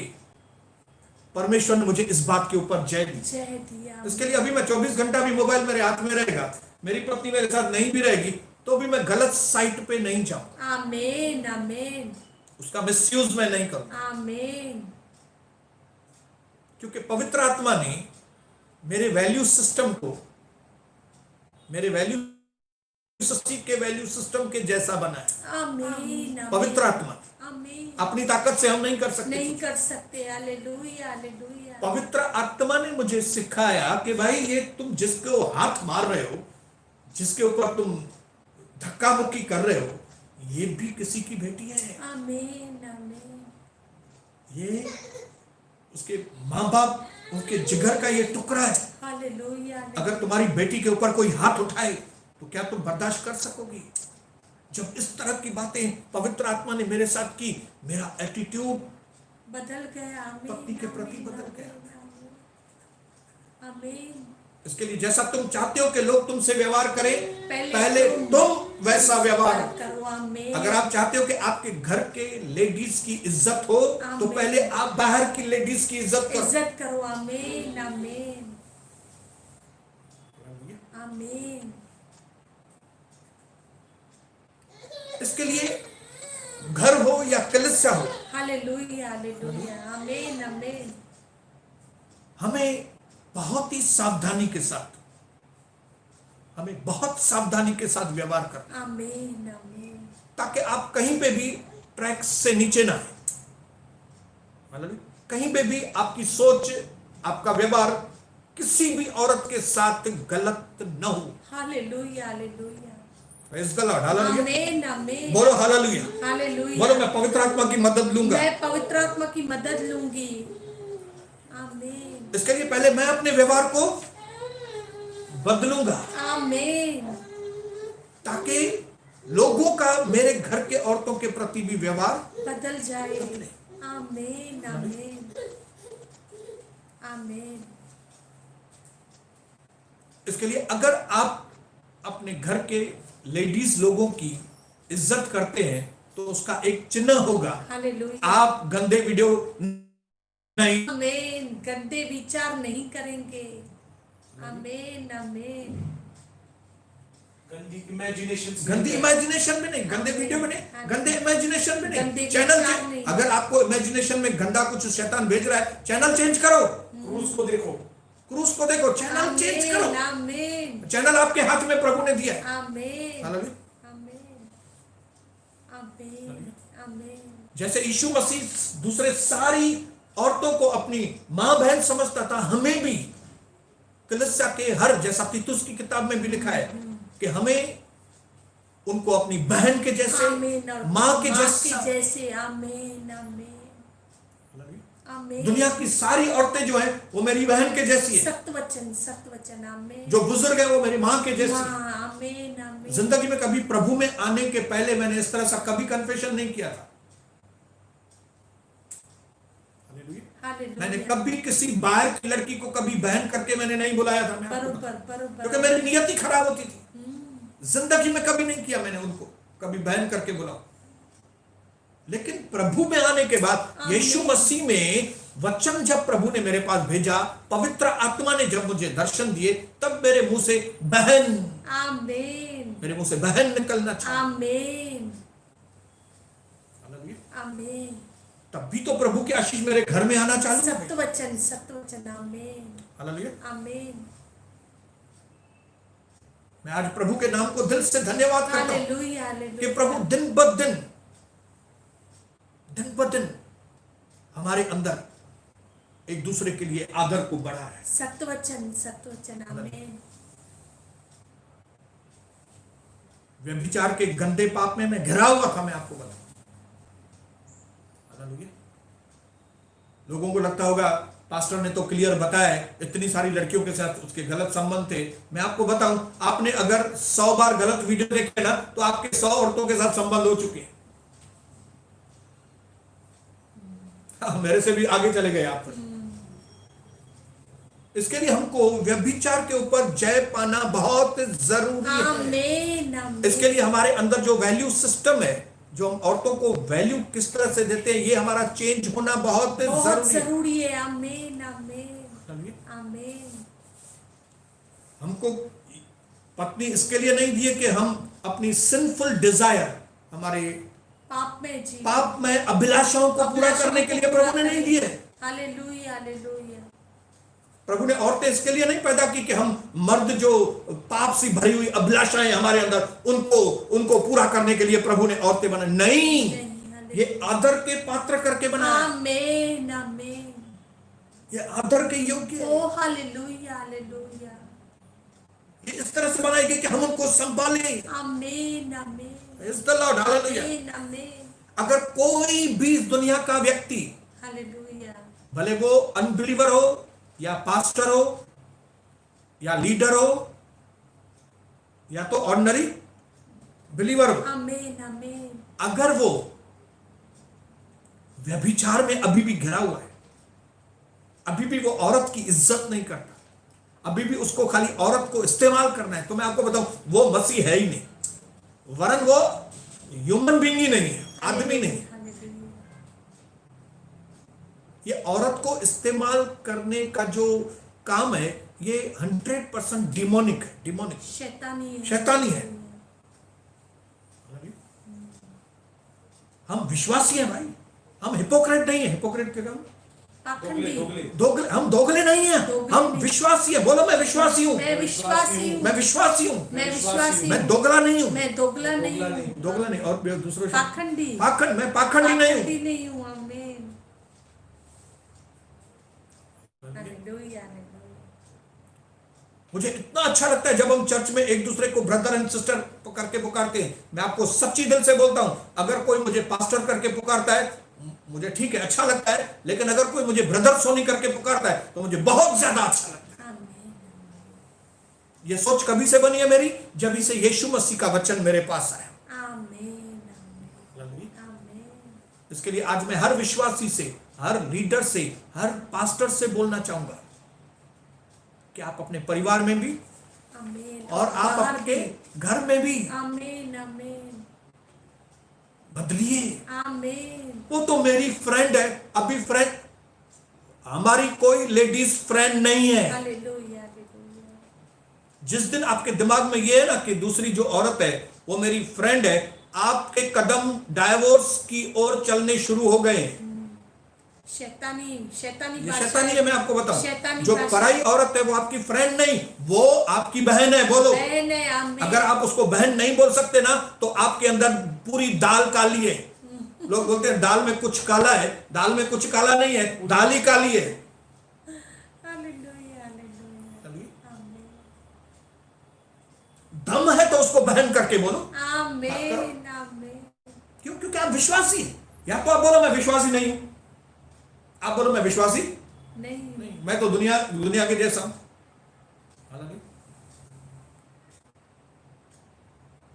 परमेश्वर ने मुझे इस बात के ऊपर जय दी। जय दिया। इसके लिए अभी मैं 24 घंटा भी मोबाइल मेरे हाथ में रहेगा, मेरी पत्नी मेरे साथ नहीं भी रहेगी, तो भी मैं गलत साइट पे नहीं जाऊं, आमीन आमीन उसका मिसयूज मैं नहीं करूं। आमीन क्योंकि पवित्र आत्मा ने मेरे वैल्यू सिस्टम को, मेरे वैल्यू सिस्टम के जैसा बनाया। आमीन पवित्र आत्मा आमीन अपनी ताकत से हम नहीं कर सकते। नहीं कर सकते। हालेलुया हालेलुया पवित्र आत्मा ने मुझे सिखाया कि भाई ये तुम जिसको हाथ मार रहे हो, जिसके ऊपर तुम धक्का मुक्की कर रहे हो, ये भी किसी की बेटी है। आमीन आमीन ये उसके माँ बाप उनके जिगर का ये टुकड़ा है। हालेलुया अगर तुम्हारी बेटी के ऊपर कोई हाथ उठाए तो क्या तुम बर्दाश्त कर सकोगी? जब इस तरह की बातें पवित्र आत्मा ने मेरे साथ की, मेरा एटीट्यूड बदल गया। आमीन पत्नी के प्रति बदल गया। आमीन। इसके लिए जैसा तुम चाहते हो कि लोग तुमसे व्यवहार करें, पहले पहले तुम वैसा व्यवहार करो। आमीन। अगर आप चाहते हो कि आपके घर के लेडीज की इज्जत हो, तो पहले आप बाहर की लेडीज की इज्जत करो। इज्जत करो। आमीन आमीन आमीन। इसके लिए घर हो या कलीसिया हो, हालेलुया हालेलुया। आमीन आमीन। हमें बहुत ही सावधानी के साथ, हमें बहुत सावधानी के साथ व्यवहार करना, आमीन आमीन। ताकि आप कहीं पे भी ट्रैक से नीचे ना आए। मतलब कहीं पे भी आपकी सोच, आपका व्यवहार किसी भी औरत के साथ गलत न हो। Hallelujah hallelujah. Praise the Lord, hallelujah। आमीन आमीन। बोलो हालेलुया। हालेलुया। बोलो मैं पवित्र आत्मा की मदद लूंगा। मैं पवित्र आत्मा की मदद लूंगी। आमीन इसके लिए पहले मैं अपने व्यवहार को बदलूंगा, आमीन। ताकि लोगों का मेरे घर के औरतों के प्रति भी व्यवहार बदल जाए। बदले। आमीन आमीन आमीन। इसके लिए अगर आप अपने घर के लेडीज लोगों की इज्जत करते हैं, तो उसका एक चिन्ह होगा, हालेलुया। आप गंदे वीडियो नहीं, आमीन। गंदे विचार नहीं करेंगे। आमीन आमीन। गंदी इमेजिनेशन में नहीं, गंदे वीडियो में नहीं, गंदे इमेजिनेशन में गंदे नहीं। चैनल विचार नहीं। अगर आपको इमेजिनेशन में गंदा कुछ शैतान भेज रहा है, चैनल चेंज करो, क्रूस को देखो, क्रूस को देखो, चैनल चेंज करो। आमीन चैनल आपके हाथ में प्रभु ने दिया है। आमीन हालेलुया। आमीन आमीन आमीन। जैसे यीशु मसीह दूसरे सारी औरतों को अपनी मां बहन समझता था, हमें भी कलीसिया के हर, जैसा तीतुस की किताब में भी लिखा है कि हमें उनको अपनी बहन के जैसे, आमीन। और मां के माँ जैसे। आमीन आमीन आमीन। दुनिया की सारी औरतें जो हैं वो मेरी बहन के जैसी है। सत्य वचन। आमीन। जो बुजुर्ग है वो मेरी मां के जैसी है। हाँ, आमीन आमीन। जिंदगी में कभी प्रभु में आने के पहले मैंने इस तरह सा कभी कन्फेशन नहीं किया था। हालेलुया। मैंने कभी किसी बाहर की लड़की को कभी बहन करके मैंने नहीं बुलाया था। मैं आपको बरोबर बरोबर। क्योंकि मेरी नियत ही खराब होती थी। जिंदगी में कभी नहीं किया मैंने उनको कभी बहन करके बुलाओ। लेकिन प्रभु में आने के बाद, यीशु मसीह में वचन जब प्रभु ने मेरे पास भेजा, पवित्र आत्मा ने जब मुझे दर्शन दिए, तब मेरे मुंह से बहन, आमीन मेरे मुंह से बहन निकलना चाहिए। आमीन हालेलुया। आमीन। तब भी तो प्रभु की आशीष मेरे घर में आना चालू हो सत्य गई। वचन। आमीन हालेलुया। आमीन। मैं आज प्रभु के नाम को दिल से धन्यवाद करता हूं हालेलुया कि हालेलुया। प्रभु दिन ब दिन हमारे अंदर एक दूसरे के लिए आदर को बढ़ा है। सत्य वचन। आमीन व्यभिचार के गंदे पाप में मैं घिरा हुआ था, मैं आपको बताऊं। हालेलुया। लोगों को लगता होगा पास्टर ने तो क्लियर बताया है, इतनी सारी लड़कियों के साथ उसके गलत संबंध थे। मैं आपको बताऊं, आपने अगर 100 बार गलत वीडियो देखे ना, तो आपके 100 औरतों के साथ संबंध हो चुके हैं। मेरे से भी आगे चले गए आप। इसके लिए हमको व्यभिचार के ऊपर जय पाना बहुत जरूरी है। आमीन आमीन। इसके लिए हमारे अंदर जो वैल्यू सिस्टम है, जो हम औरतों को वैल्यू किस तरह से देते हैं, ये हमारा चेंज होना बहुत जरूरी है। आमीन आमीन आमीन। हमको पत्नी इसके लिए नहीं दिए कि हम अपनी सिंफुल डिजायर, हमारे पाप में अभिलाषाओं को पूरा करने के लिए प्रभु ने नहीं दिए। Hallelujah hallelujah. प्रभु ने औरतें इसके लिए नहीं पैदा की कि हम मर्द जो पाप से भरी हुई अभिलाषाएं हमारे अंदर, उनको पूरा करने के लिए प्रभु ने औरतें बनाई। नहीं, ये आदर के पात्र करके बनाया। आमीन आमीन। ये आदर के योग्य है। ओ हालेलुया हालेलुया। ये इस तरह से बनाई गई कि हम उनको संभालें। आमीन आमीन। Praise the Lord, hallelujah। आमीन आमीन। अगर कोई भी इस दुनिया का व्यक्ति, हालेलुया। भले वो अनबिलीवर हो या पास्टर हो या लीडर हो या तो ऑर्डिनरी बिलीवर हो, आमीन आमीन अगर वो व्यभिचार में अभी भी घिरा हुआ है, अभी भी वो औरत की इज्जत नहीं करता, अभी भी उसको खाली औरत को इस्तेमाल करना है, तो मैं आपको बताऊं वो मसीह है ही नहीं, वरन वो ह्यूमन बीइंग ही नहीं है, आदमी नहीं है। हालेलुया ये औरत को इस्तेमाल करने का जो काम है ये 100% डिमोनिक है, डिमोनिक शैतानी है शैतानी है। हम विश्वासी हैं भाई, हम हिपोक्रेट नहीं है। हिपोक्रेट के काम पाखंडी दोगले, हम दोगले नहीं हैं, दोगले हम नहीं। विश्वासी हैं। बोलो मैं विश्वासी हूं, मैं विश्वासी हूँ मैं विश्वासी हूं, मैं विश्वासी मैं हूँ दोगला नहीं हूं, मैं दोगला नहीं हूँ दोगला नहीं। और दूसरों पाखंडी पाखंड, मैं पाखंडी नहीं हूं। पाखंडी नहीं हूँ आमीन हालेलुया हालेलुया मुझे इतना अच्छा लगता है जब हम चर्च में एक दूसरे को ब्रदर एंड सिस्टर करके पुकारते हैं। मैं आपको सच्ची दिल से बोलता हूं, अगर कोई मुझे पास्टर करके पुकारता है मुझे ठीक है, अच्छा लगता है, लेकिन अगर कोई मुझे ब्रदर सोनी करके पुकारता है तो मुझे बहुत ज्यादा अच्छा लगता है। आमीन ये सोच कभी से बनी है मेरी, जब से यीशु मसीह का वचन मेरे पास आया। आमीन आमीन आमीन इसके लिए आज मैं हर विश्वासी से, हर लीडर से, हर पास्टर से बोलना चाहूंगा कि आप अपने परिवार में भी आमीन और आप बाहर आपके भी। घर में भी आमीन आमीन बदलिए। आमीन वो तो मेरी फ्रेंड है, अभी फ्रेंड, हमारी कोई लेडीज फ्रेंड नहीं है। हालेलुया हालेलुया जिस दिन आपके दिमाग में ये है ना कि दूसरी जो औरत है वो मेरी फ्रेंड है, आपके कदम डाइवोर्स की ओर चलने शुरू हो गए हैं। शैतानी ये भाषा शैतानी है, मैं आपको बताऊं। शैतानी जो भाषा। पराई औरत है वो आपकी फ्रेंड नहीं, वो आपकी बहन है। बोलो, बहन है आमीन अगर आप उसको बहन नहीं बोल सकते ना तो आपके अंदर पूरी दाल काली है। लोग बोलते हैं दाल में कुछ काला है, दाल में कुछ काला नहीं है, दाल ही काली है। हालेलुया हालेलुया आमीन दम है तो उसको बहन करके बोलो। आमीन आमीन क्यों? क्योंकि आप विश्वासी हैं। या तो आप बोलो मैं विश्वासी नहीं हूं, आप बोलो मैं विश्वासी नहीं नहीं, मैं तो दुनिया के जैसा हूं। हालांकि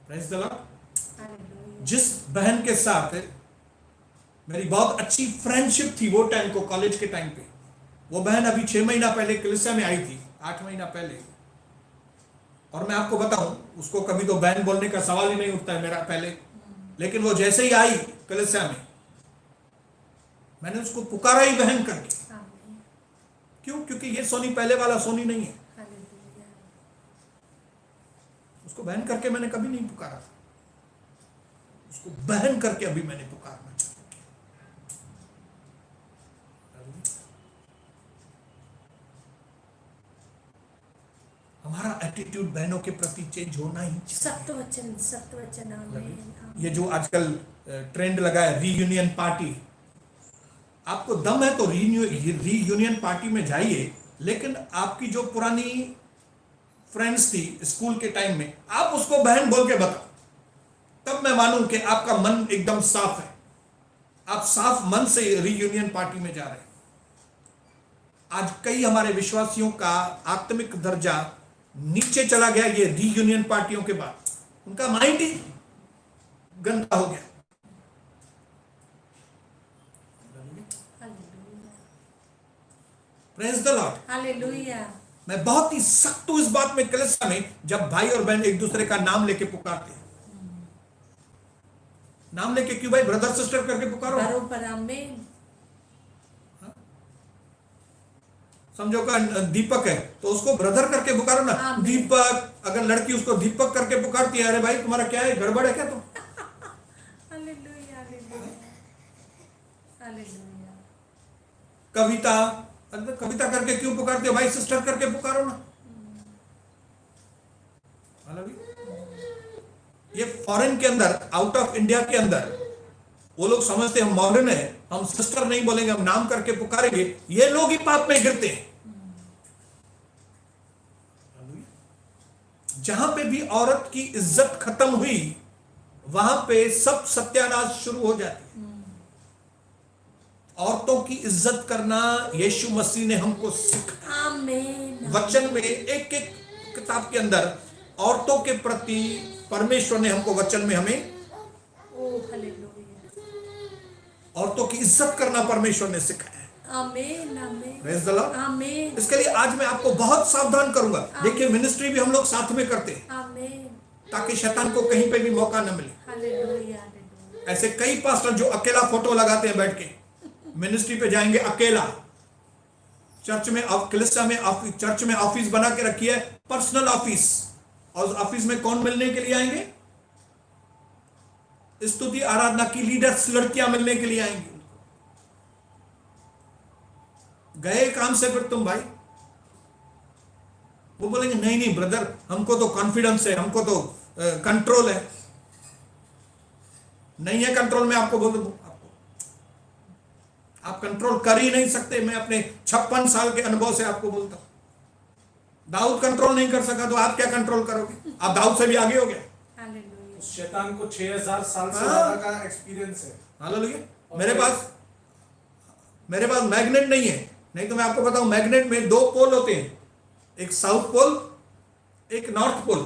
प्रेज़ द लॉर्ड। हालेलुया जिस बहन के साथ मेरी बहुत अच्छी फ्रेंडशिप थी वो टाइम को, कॉलेज के टाइम पे, वो बहन अभी 6 महीना पहले कलीसिया में आई थी, 8 महीना पहले। और मैं आपको बताऊं, उसको कभी तो बहन बोलने का सवाल ही नहीं उठता है मेरा पहले, लेकिन वो जैसे ही आई कलीसिया में मैंने उसको पुकारा ही बहन करके। आमीन क्यों? क्योंकि ये सोनी पहले वाला सोनी नहीं है। हालेलुया उसको बहन करके मैंने कभी नहीं पुकारा था, उसको बहन करके अभी मैंने पुकारना चाहता हूं। हमारा एटीट्यूड बहनों के प्रति चेंज होना ही चाहिए। सत्य वचन आमीन ये जो आजकल ट्रेंड लगा है रीयूनियन पार्टी, आपको दम है तो रीयूनियन पार्टी में जाइए, लेकिन आपकी जो पुरानी फ्रेंड्स थी स्कूल के टाइम में, आप उसको बहन बोल के बताओ, तब मैं मानूं कि आपका मन एकदम साफ है, आप साफ मन से रीयूनियन पार्टी में जा रहे हैं। आज कई हमारे विश्वासियों का आत्मिक दर्जा नीचे चला गया ये रीयूनियन पार्टियों के बाद, उनका माइंड ही गंदा हो गया। Praise the Lord. हालेलुया मैं बहुत ही सख्त हूं इस बात में कलीसिया में, जब भाई और बहन एक दूसरे का नाम लेके पुकारते हैं। नाम लेके क्यों भाई? ब्रदर सिस्टर करके पुकारो। बरोबर आमीन समझो का दीपक है तो उसको ब्रदर करके पुकारो ना, आमीन। दीपक। अगर लड़की उसको दीपक करके पुकारती है, अरे भाई तुम्हारा क्या है, गड़बड़ है क्या तुम? हालेलुया हालेलुया हालेलुया कविता, अरे कविता करके क्यों पुकारती है भाई? सिस्टर करके पुकारो ना। ये फॉरेन के अंदर, आउट ऑफ इंडिया के अंदर वो लोग समझते हैं हम मॉडर्न है, हम सिस्टर नहीं बोलेंगे, हम नाम करके पुकारेंगे, ये लोग ही पाप में गिरते हैं। जहां पे भी औरत की इज्जत खत्म हुई वहां पे सब सत्यानाश शुरू हो जाती है। औरतों की इज्जत करना यीशु मसीह ने हमको सिखाया। आमीन वचन में एक एक किताब के अंदर औरतों के प्रति परमेश्वर ने हमको वचन में हमें ओ हालेलुया औरतों की इज्जत करना परमेश्वर ने सिखाया है। आमीन आमीन Praise the Lord। आमीन इसके लिए आज मैं आपको बहुत सावधान करूंगा। देखिए मिनिस्ट्री भी हम लोग साथ में करते हैं आमीन ताकि शैतान को कहीं पे भी मौका न मिले। हालेलुया हालेलुया ऐसे कई पास्टर जो अकेला फोटो लगाते हैं बैठ के, मिनिस्ट्री पे जाएंगे अकेला, चर्च में कलीसिया में चर्च में ऑफिस बना के रखी है, पर्सनल ऑफिस, और उस ऑफिस में कौन मिलने के लिए आएंगे? स्तुति आराधना की लीडर्स लड़कियां मिलने के लिए आएंगी। गए काम से फिर तुम भाई, वो बोलेंगे नहीं नहीं ब्रदर, हमको तो कॉन्फिडेंस है, हमको तो कंट्रोल है। नहीं है कंट्रोल, मैं आपको बोल दूं, आपको आप कंट्रोल कर ही नहीं सकते। मैं अपने 56 साल के अनुभव से आपको बोलता हूं, दाऊद कंट्रोल नहीं कर सका तो आप क्या कंट्रोल करोगे? आप दाऊद से भी आगे हो गए। हालेलुया शैतान को 6000 साल से हाँ। ज्यादा का एक्सपीरियंस है। हालेलुया। मेरे पास मैग्नेट नहीं है, नहीं तो मैं आपको बताऊं मैग्नेट में 2 पोल होते हैं, एक साउथ पोल एक north pole.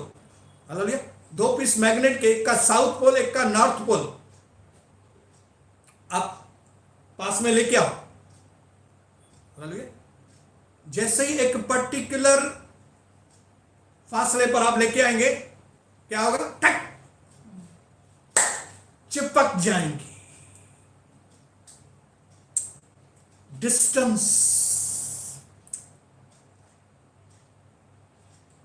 Hallelujah. 2 piece magnet के, एक का साउथ पोल एक का नॉर्थ पोल। आप पास में लेके आओ। हालेलुया। जैसे ही एक पर्टिकुलर फासले पर आप लेके आएंगे, क्या होगा? टक, चिपक जाएंगे। डिस्टेंस,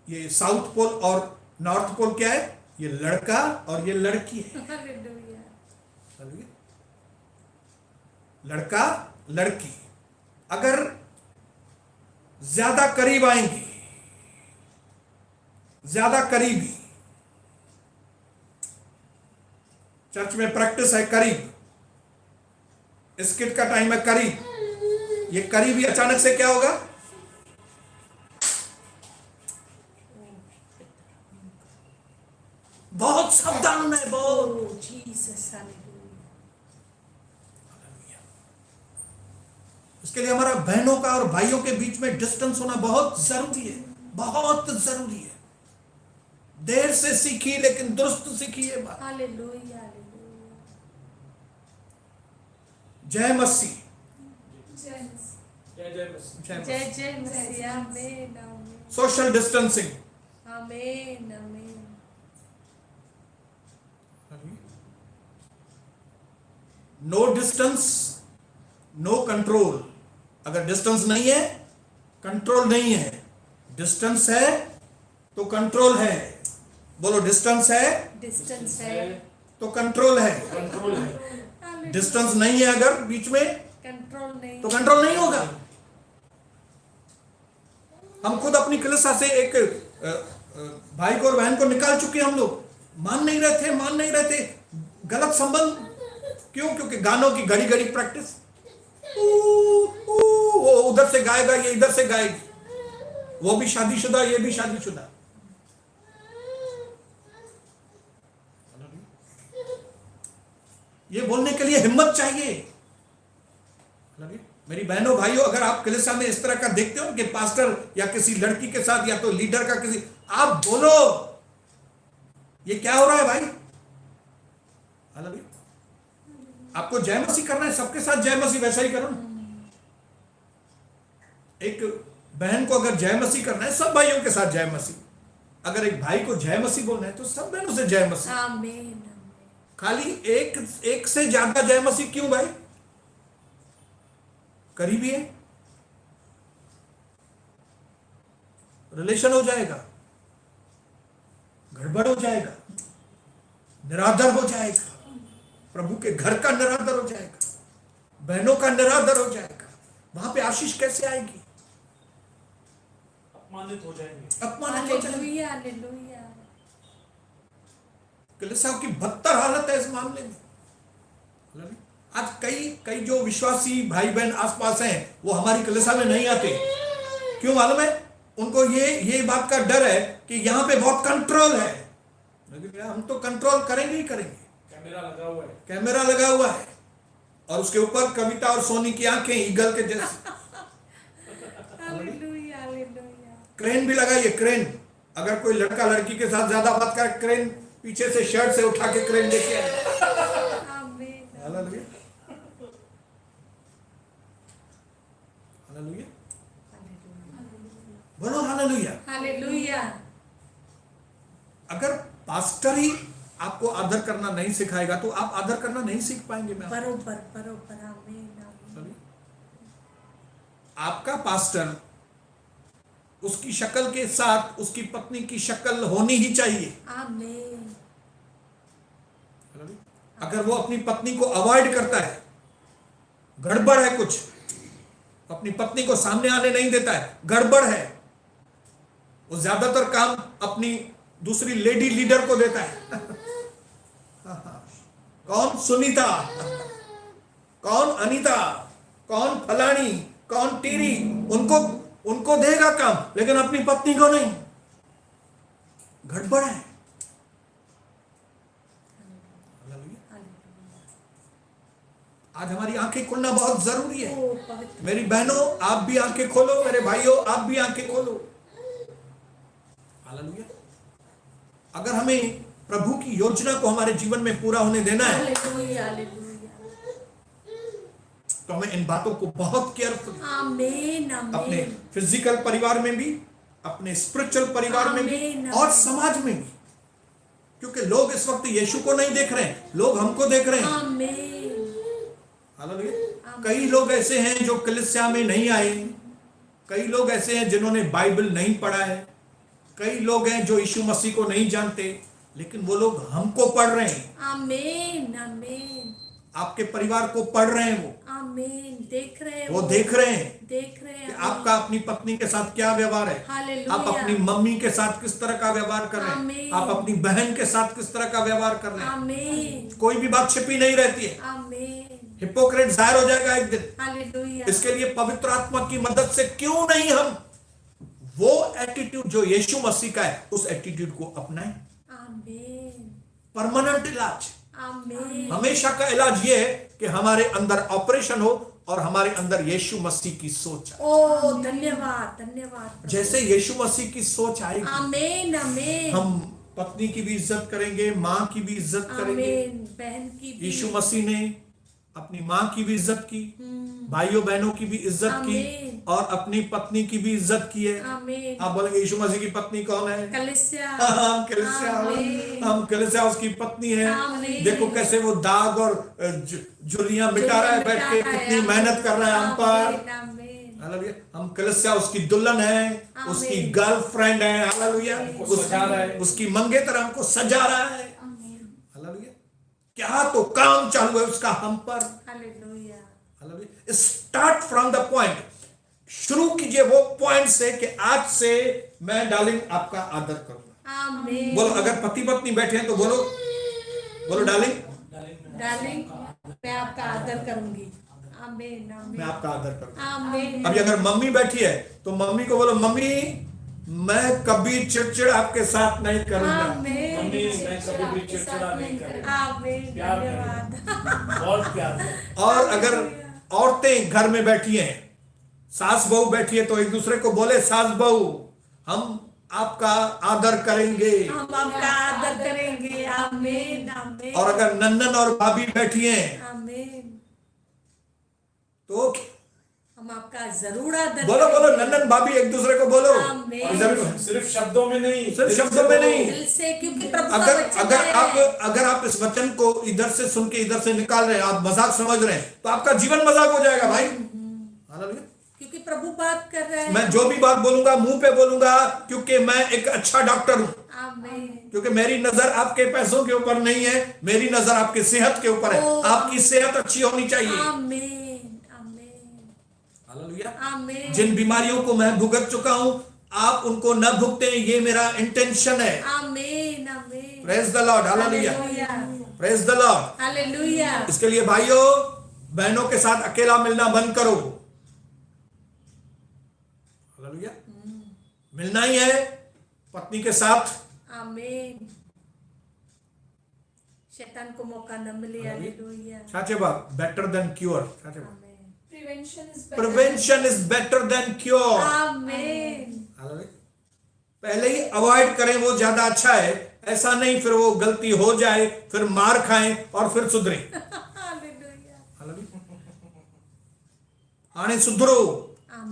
ये साउथ पोल और नॉर्थ पोल क्या है? ये लड़का और ये लड़की है। Hallelujah hallelujah. लड़का लड़की अगर ज्यादा करीब आएंगे, ज्यादा करीबी, चर्च में प्रैक्टिस है करीब, स्किट का टाइम है करीब, ये करीबी अचानक से क्या होगा? बहुत सावधान है, बहुत। ओ जीसस हालेलुया इसके लिए हमारा बहनों का और भाइयों के बीच में डिस्टेंस होना बहुत जरूरी है, बहुत जरूरी है। देर से सीखी लेकिन दुरुस्त सीखी है बात। हालेलुया हालेलुया जय मसीह। जय जय मसीह। जय जय मसीह आमीन आमीन सोशल डिस्टेंसिंग, आमीन आमीन नो डिस्टेंस नो कंट्रोल। अगर डिस्टेंस नहीं है, कंट्रोल नहीं है। डिस्टेंस है तो कंट्रोल है। बोलो, डिस्टेंस है डिस्टेंस है तो कंट्रोल है। कंट्रोल है। डिस्टेंस नहीं है अगर बीच में, कंट्रोल नहीं तो कंट्रोल नहीं होगा। हम खुद अपनी कलीसिया से एक भाई को और बहन को निकाल चुके हैं। हम लोग मान नहीं रहे थे, गलत संबंध। क्यों? क्योंकि गानों की घड़ी घड़ी प्रैक्टिस, वो उधर से गाएगा, ये इधर से गाएगी, वो भी शादीशुदा, ये भी शादीशुदा। ये बोलने के लिए हिम्मत चाहिए। मेरी बहनों भाइयों, अगर आप कलीसिया में इस तरह का देखते हो कि पास्टर या किसी लड़की के साथ या तो लीडर का किसी, आप बोलो ये क्या हो रहा है भाई? हालेलुया। आपको जय मसीह करना है, सबके साथ जय मसीह, वैसा ही करो ना। एक बहन को अगर जय मसीह करना है, सब भाइयों के साथ जय मसीह। अगर एक भाई को जय मसीह बोलना है तो सब बहनों से जय मसीह। आमीन खाली एक से ज्यादा जय मसीह क्यों भाई? करीबी है, रिलेशन हो जाएगा, गड़बड़ हो जाएगा, निरादर हो जाएगा, प्रभु के घर का निरादर हो जाएगा, बहनों का निरादर हो जाएगा। वहां पे आशीष कैसे आएगी? अपमानित हो जाएंगे। अपमानित हो जाएंगे। हालेलुया हालेलुया कलीसिया की बदतर हालत है इस मामले में। आज कई जो विश्वासी भाई बहन आसपास हैं, वो हमारी कलीसिया में नहीं आते। क्यों मालूम है? उनको ये बात का डर है कि यहाँ पे बहुत कंट्रोल है। लेकिन हम तो कंट्रोल करेंगे ही करेंगे। कैमरा लगा हुआ है और उसके ऊपर कविता और सोनी की आंखें ईगल के जैसी। हालेलुया हालेलुया क्रेन भी लगाइए, क्रेन। अगर कोई लड़का लड़की के साथ ज्यादा बात करे, क्रेन पीछे से शर्ट से उठा के क्रेन लेके आए। आमीन हालेलुया, हालेलुया, बोलो हालेलुया। हालेलुया अगर पास्टर ही आपको आदर करना नहीं सिखाएगा तो आप आदर करना नहीं सीख पाएंगे। मैं बरोबर बरोबर आमीन आमीन आपका पास्टर, उसकी शक्ल के साथ उसकी पत्नी की शक्ल होनी ही चाहिए। आमीन अगर वो अपनी पत्नी को अवॉइड करता है, गड़बड़ है कुछ, अपनी पत्नी को सामने आने नहीं देता है, गड़बड़ है, वो ज्यादातर काम अपनी दूसरी लेडी लीडर को देता है। कौन सुनीता, कौन अनीता, कौन फलानी, कौन टीरी, उनको देगा काम, लेकिन अपनी पत्नी को नहीं। गड़बड़ है। आज हमारी आंखें खुलना बहुत जरूरी है। ओ पवित्र मेरी बहनों, आप भी आंखें खोलो, मेरे भाइयों आप भी आंखें खोलो। हालेलुया। अगर हमें प्रभु की योजना को हमारे जीवन में पूरा होने देना है हालेलुया हालेलुया तो हमें इन बातों को बहुत केयरफुल, आमीन अपने आमीन फिजिकल परिवार में भी, अपने स्पिरिचुअल परिवार में भी आमीन, और आमीन। समाज में भी, क्योंकि लोग इस वक्त यीशु को नहीं देख रहे हैं, लोग हमको देख रहे हैं। आमीन हालेलुया। कई लोग ऐसे हैं जो कलीसिया में नहीं आए, कई लोग ऐसे हैं जिन्होंने बाइबल नहीं पढ़ा है, कई लोग हैं जो यीशु मसीह को नहीं जानते, लेकिन वो लोग हमको पढ़ रहे हैं। आमीन आमीन आपके परिवार को पढ़ रहे हैं, वो आमीन देख रहे हैं वो देख रहे हैं देख रहे कि हैं आपका अपनी पत्नी के साथ क्या व्यवहार है, हालेलुया। आप अपनी मम्मी के साथ किस तरह का व्यवहार कर रहे हैं, आमीन। आप अपनी बहन के साथ किस तरह का व्यवहार कर रहे हैं। आमीन कोई भी बात छिपी नहीं रहती है, आमीन हिपोक्रेट जाहिर हो जाएगा एक दिन। हालेलुया इसके लिए पवित्र आत्मा की मदद से क्यों नहीं हम वो एटीट्यूड जो यीशु मसीह का है, उस एटीट्यूड को अपनाएं। आमीन परमानेंट इलाज, आमीन हमेशा का इलाज ये है कि हमारे अंदर ऑपरेशन हो और हमारे अंदर यीशु मसीह की सोच आए। ओ धन्यवाद धन्यवाद जैसे यीशु मसीह की सोच आएगी, आमीन आमीन हम पत्नी की भी इज्जत करेंगे, माँ की भी इज्जत करेंगे। आमीन बहन की भी यीशु मसीह ने अपनी माँ की भी इज्जत की, भाइयों बहनों की भी इज्जत की आमीन। और अपनी पत्नी की भी इज्जत की है। आमीन आप बोलेंगे यीशु मसीह की पत्नी कौन है? कलीसिया हम कलीसिया, आमीन। हम कलीसिया उसकी पत्नी है। आमीन। देखो कैसे वो दाग और झुर्रियां मिटा रहा है, बैठ के कितनी मेहनत कर रहा है हम पर। आमीन आमीन हालेलुया। हम कलीसिया उसकी दुल्हन है, आमीन। उसकी गर्लफ्रेंड है। हालेलुया। हमको सजा रहा है। उसकी मंगेतर हमको सजा रहा है। आमीन हालेलुया। क्या तो काम चालू है उसका हम पर। Hallelujah hallelujah. Start from the point, शुरू कीजिए वो पॉइंट से कि आज से मैं डार्लिंग आपका आदर करूंगा। आमीन बोलो, अगर पति पत्नी बैठे हैं तो बोलो, बोलो डार्लिंग डार्लिंग मैं आपका आदर करूंगी। आमीन मैं आमीन आपका आदर करूंगा। आमीन अभी अगर मम्मी बैठी है तो मम्मी को बोलो, मम्मी मैं कभी चिड़चिड़ आपके साथ नहीं करूंगा। आमीन मम्मी मैं कभी भी चिड़चिड़ा नहीं करूंगा। आमीन प्यार धन्यवाद बहुत प्यार है। और अगर औरतें घर में बैठी हैं, सास बहू बैठी है, तो एक दूसरे को बोले, सास बहू हम आपका आदर करेंगे। हम आपका आदर करेंगे। आमीन आमीन और अगर नन्नन और भाभी बैठी हैं आमीन तो हम आपका जरूर आदर बोलो, बोलो करेंगे। नन्नन भाभी एक दूसरे को बोलो। आमीन। इधर- सिर्फ शब्दों में नहीं, सिर्फ शब्दों में नहीं। दिल से, क्योंकि प्रभु का अगर वचन अगर है। अगर आप इस वचन को इधर से सुन के इधर से निकाल रहे हैं, आप मजाक समझ रहे हैं, तो आपका जीवन मजाक हो जाएगा भाई। हालेलुया। क्योंकि प्रभु बात कर रहे हैं। मैं जो भी बात बोलूंगा मुंह पे बोलूंगा, क्योंकि मैं एक अच्छा डॉक्टर हूं। आमीन क्योंकि मेरी नजर आपके पैसों के ऊपर नहीं है, मेरी नजर आपकी सेहत के ऊपर है। ओ। आपकी सेहत अच्छी होनी चाहिए। आमीन आमीन हालेलुया। आमीन जिन बीमारियों को मैं भुगत चुका हूं, आप उनको न भुगते, ये मेरा इंटेंशन है। आमीन आमीन praise the Lord. Hallelujah. Praise the Lord. Hallelujah इसके लिए भाइयों बहनों के साथ अकेला मिलना बंद करो। हालेलुया। मिलना ही है पत्नी के साथ। आमीन शैतान को मौका न मिले। हालेलुया साचे बात, बेटर देन क्योर। आमीन Prevention is better. Prevention is better than cure. आमीन पहले ही अवॉइड करें, वो ज्यादा अच्छा है। ऐसा नहीं फिर वो गलती हो जाए, फिर मार खाएं और फिर सुधरे। आने सुधरो,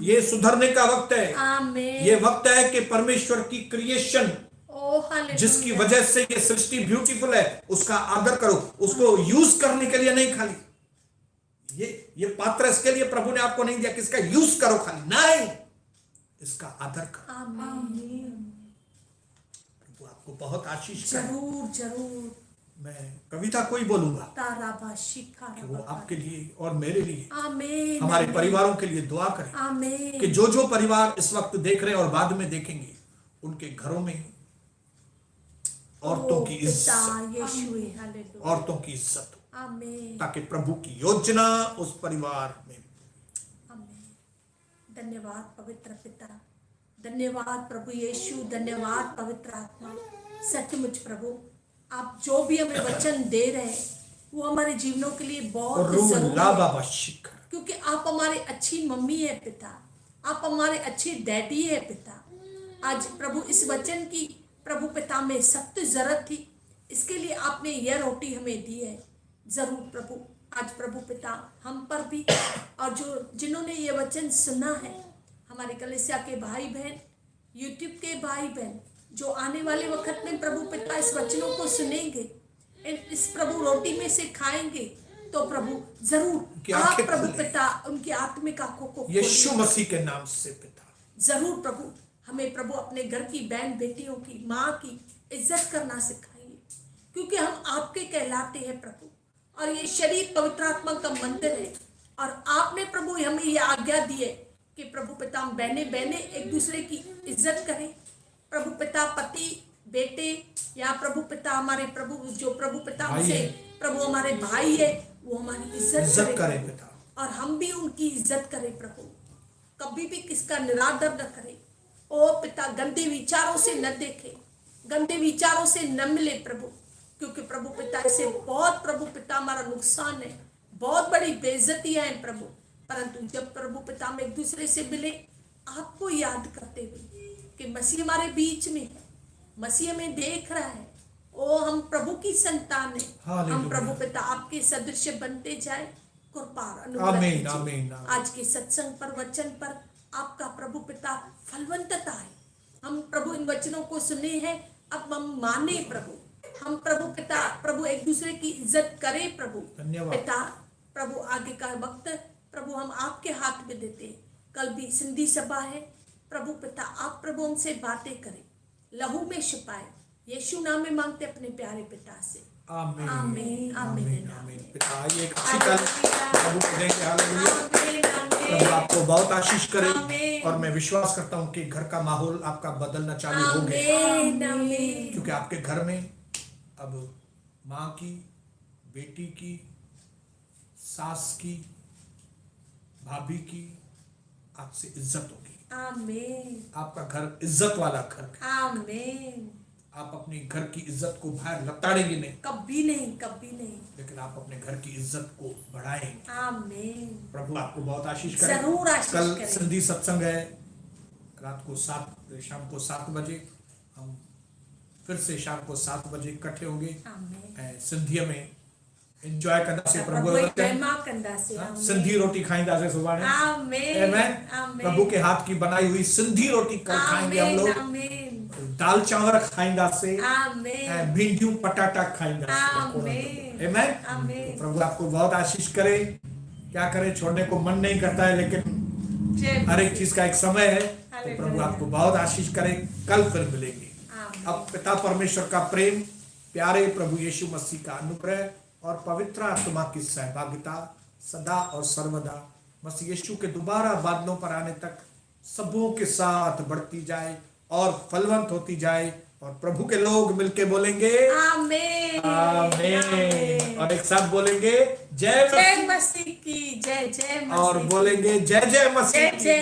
ये सुधरने का वक्त है। आमीन। ये वक्त है कि परमेश्वर की क्रिएशन ओ हालेलुया। जिसकी वजह से ये सृष्टि ब्यूटीफुल है, उसका आदर करो। उसको यूज करने के लिए नहीं, खाली ये पात्र इसके लिए प्रभु ने आपको नहीं दिया कि इसका यूज करो, खाली नहीं, इसका आदर करो। आमीन। प्रभु आपको बहुत आशीष करे। जरूर जरूर। मैं कविता को ही बोलूंगा ताराबाशी कि वो आपके लिए और मेरे लिए, आमीन। हमारे परिवारों के लिए दुआ करें आमीन। कि जो परिवार इस वक्त देख रहे हैं और बाद में देखेंगे, उनके घरों में औरतों की इज्जत, यीशुए हालेलुया। औरतों की इज्जत हो, आमीन। ताकि प्रभु की योजना उस परिवार में। आमीन। धन्यवाद पवित्र पिता, धन्यवाद प्रभु यीशु, धन्यवाद पवित्र आत्मा। सचमुच प्रभु, आप जो भी हमें वचन दे रहे हैं वो हमारे जीवनों के लिए बहुत जरूरी है, क्योंकि आप हमारे अच्छी मम्मी है पिता, आप हमारे अच्छे डैडी है पिता। आज प्रभु इस वचन की प्रभु पिता में सख्त जरूरत थी, इसके लिए आपने यह रोटी हमें दी है। जरूर प्रभु, आज प्रभु पिता हम पर भी और जो जिन्होंने ये वचन सुना है, हमारे कलीसिया के भाई बहन, यूट्यूब के भाई बहन, जो आने वाले वक्त में प्रभु पिता इस वचनों को सुनेंगे, इस प्रभु रोटी में से खाएंगे, तो प्रभु जरूर आप प्रभु पिता उनकी आत्मिक आंखों को यीशु मसीह के नाम से पिता, जरूर प्रभु हमें प्रभु अपने घर की बहन बेटियों की, माँ की इज्जत करना सिखाइए, क्योंकि हम आपके कहलाते हैं प्रभु, और ये शरीर पवित्र आत्मा का मंदिर है। और आपने प्रभु हमें ये आज्ञा दी है कि प्रभु पिता हम बहने बहने एक दूसरे की इज्जत करें। प्रभु पिता पति बेटे, या प्रभु पिता हमारे प्रभु जो प्रभु पिता हमसे प्रभु हमारे भाई है, वो हमारी इज्जत करें पिता, और हम भी उनकी इज्जत करें प्रभु। कभी भी किसका निरादर न करें। ओ पिता, गंदे विचारों से न देखें, गंदे विचारों से न मिले प्रभु, क्योंकि प्रभु पिता इससे बहुत प्रभु पिता हमारा नुकसान है, बहुत बड़ी बेइज्जतियां हैं प्रभु। परंतु जब प्रभु पिता हम एक दूसरे से मिले, आपको याद करते हुए कि मसीह हमारे बीच में है, मसीह हमें देख रहा है, ओ हम प्रभु की संतान है, हम प्रभु पिता आपके सदृश बनते जाए, कृपा अनुग्रह कीजिए। आज के सत्संग पर, वचन पर आपका प्रभु पिता फलवंतता है। हम प्रभु इन वचनों को सुने हैं, अब हम माने प्रभु, हम प्रभु पिता प्रभु एक दूसरे की इज्जत करें प्रभु पिता। प्रभु आगे का वक्त प्रभु हम आपके हाथ में देते हैं। कल भी सिंधी सभा है प्रभु पिता, आप प्रभु हमसे बातें करें, लहू में छिपाए, यीशु नाम में मांगते अपने प्यारे पिता से, आमीन आमीन आमीन आमीन। पिता ये एक अच्छी कल प्रभु को देंगे, हालेलुया। प्रभु आपको बहुत आशीष करे, और मैं विश्वास करता हूँ कि घर का माहौल आपका बदलना चालू हो गया, क्योंकि आपके घर में अब माँ की, बेटी की, सास की, भाभी की आपसे इज्जत होगी। आमीन। आपका घर इज्जत वाला घर है। आमीन। आप अपनी घर की इज्जत को बाहर लताड़ेंगे नहीं, कभी नहीं, कभी नहीं, लेकिन आप अपने घर की इज्जत को बढ़ाएंगे। आमीन। प्रभु आपको बहुत आशीष करे। जरूर आशीष कल करे। सिंधी सत्संग है, रात को शाम को 7 बजे हम फिर से शाम को 7 बजे इकट्ठे होंगे। सिंधी में एंजॉय करना से प्रभु सिंधी रोटी खाईंदा से सुभाणे। आमीन। प्रभु के हाथ की बनाई हुई सिंधी रोटी कल खाएंगे हम लोग। दाल चावल खाईंदा से, भिंडियों पटाटा खाईंदा से। आमीन। प्रभु आपको बहुत आशीष करे। क्या करें, छोड़ने को मन नहीं करता है, लेकिन हर एक चीज का एक समय है। तो प्रभु आपको बहुत आशीष करे। कल फिर मिलेंगे। अब पिता परमेश्वर का प्रेम, प्यारे प्रभु यीशु मसीह का अनुग्रह और पवित्र आत्मा की सहभागिता सदा और सर्वदा मसीह यीशु के दोबारा बादलों पर आने तक सबों के साथ बढ़ती जाए और फलवंत होती जाए। और प्रभु के लोग मिलके बोलेंगे आमीन आमीन, और एक साथ बोलेंगे जय मसीह की, जय जय मसीह, और बोलेंगे जय जय मसीह।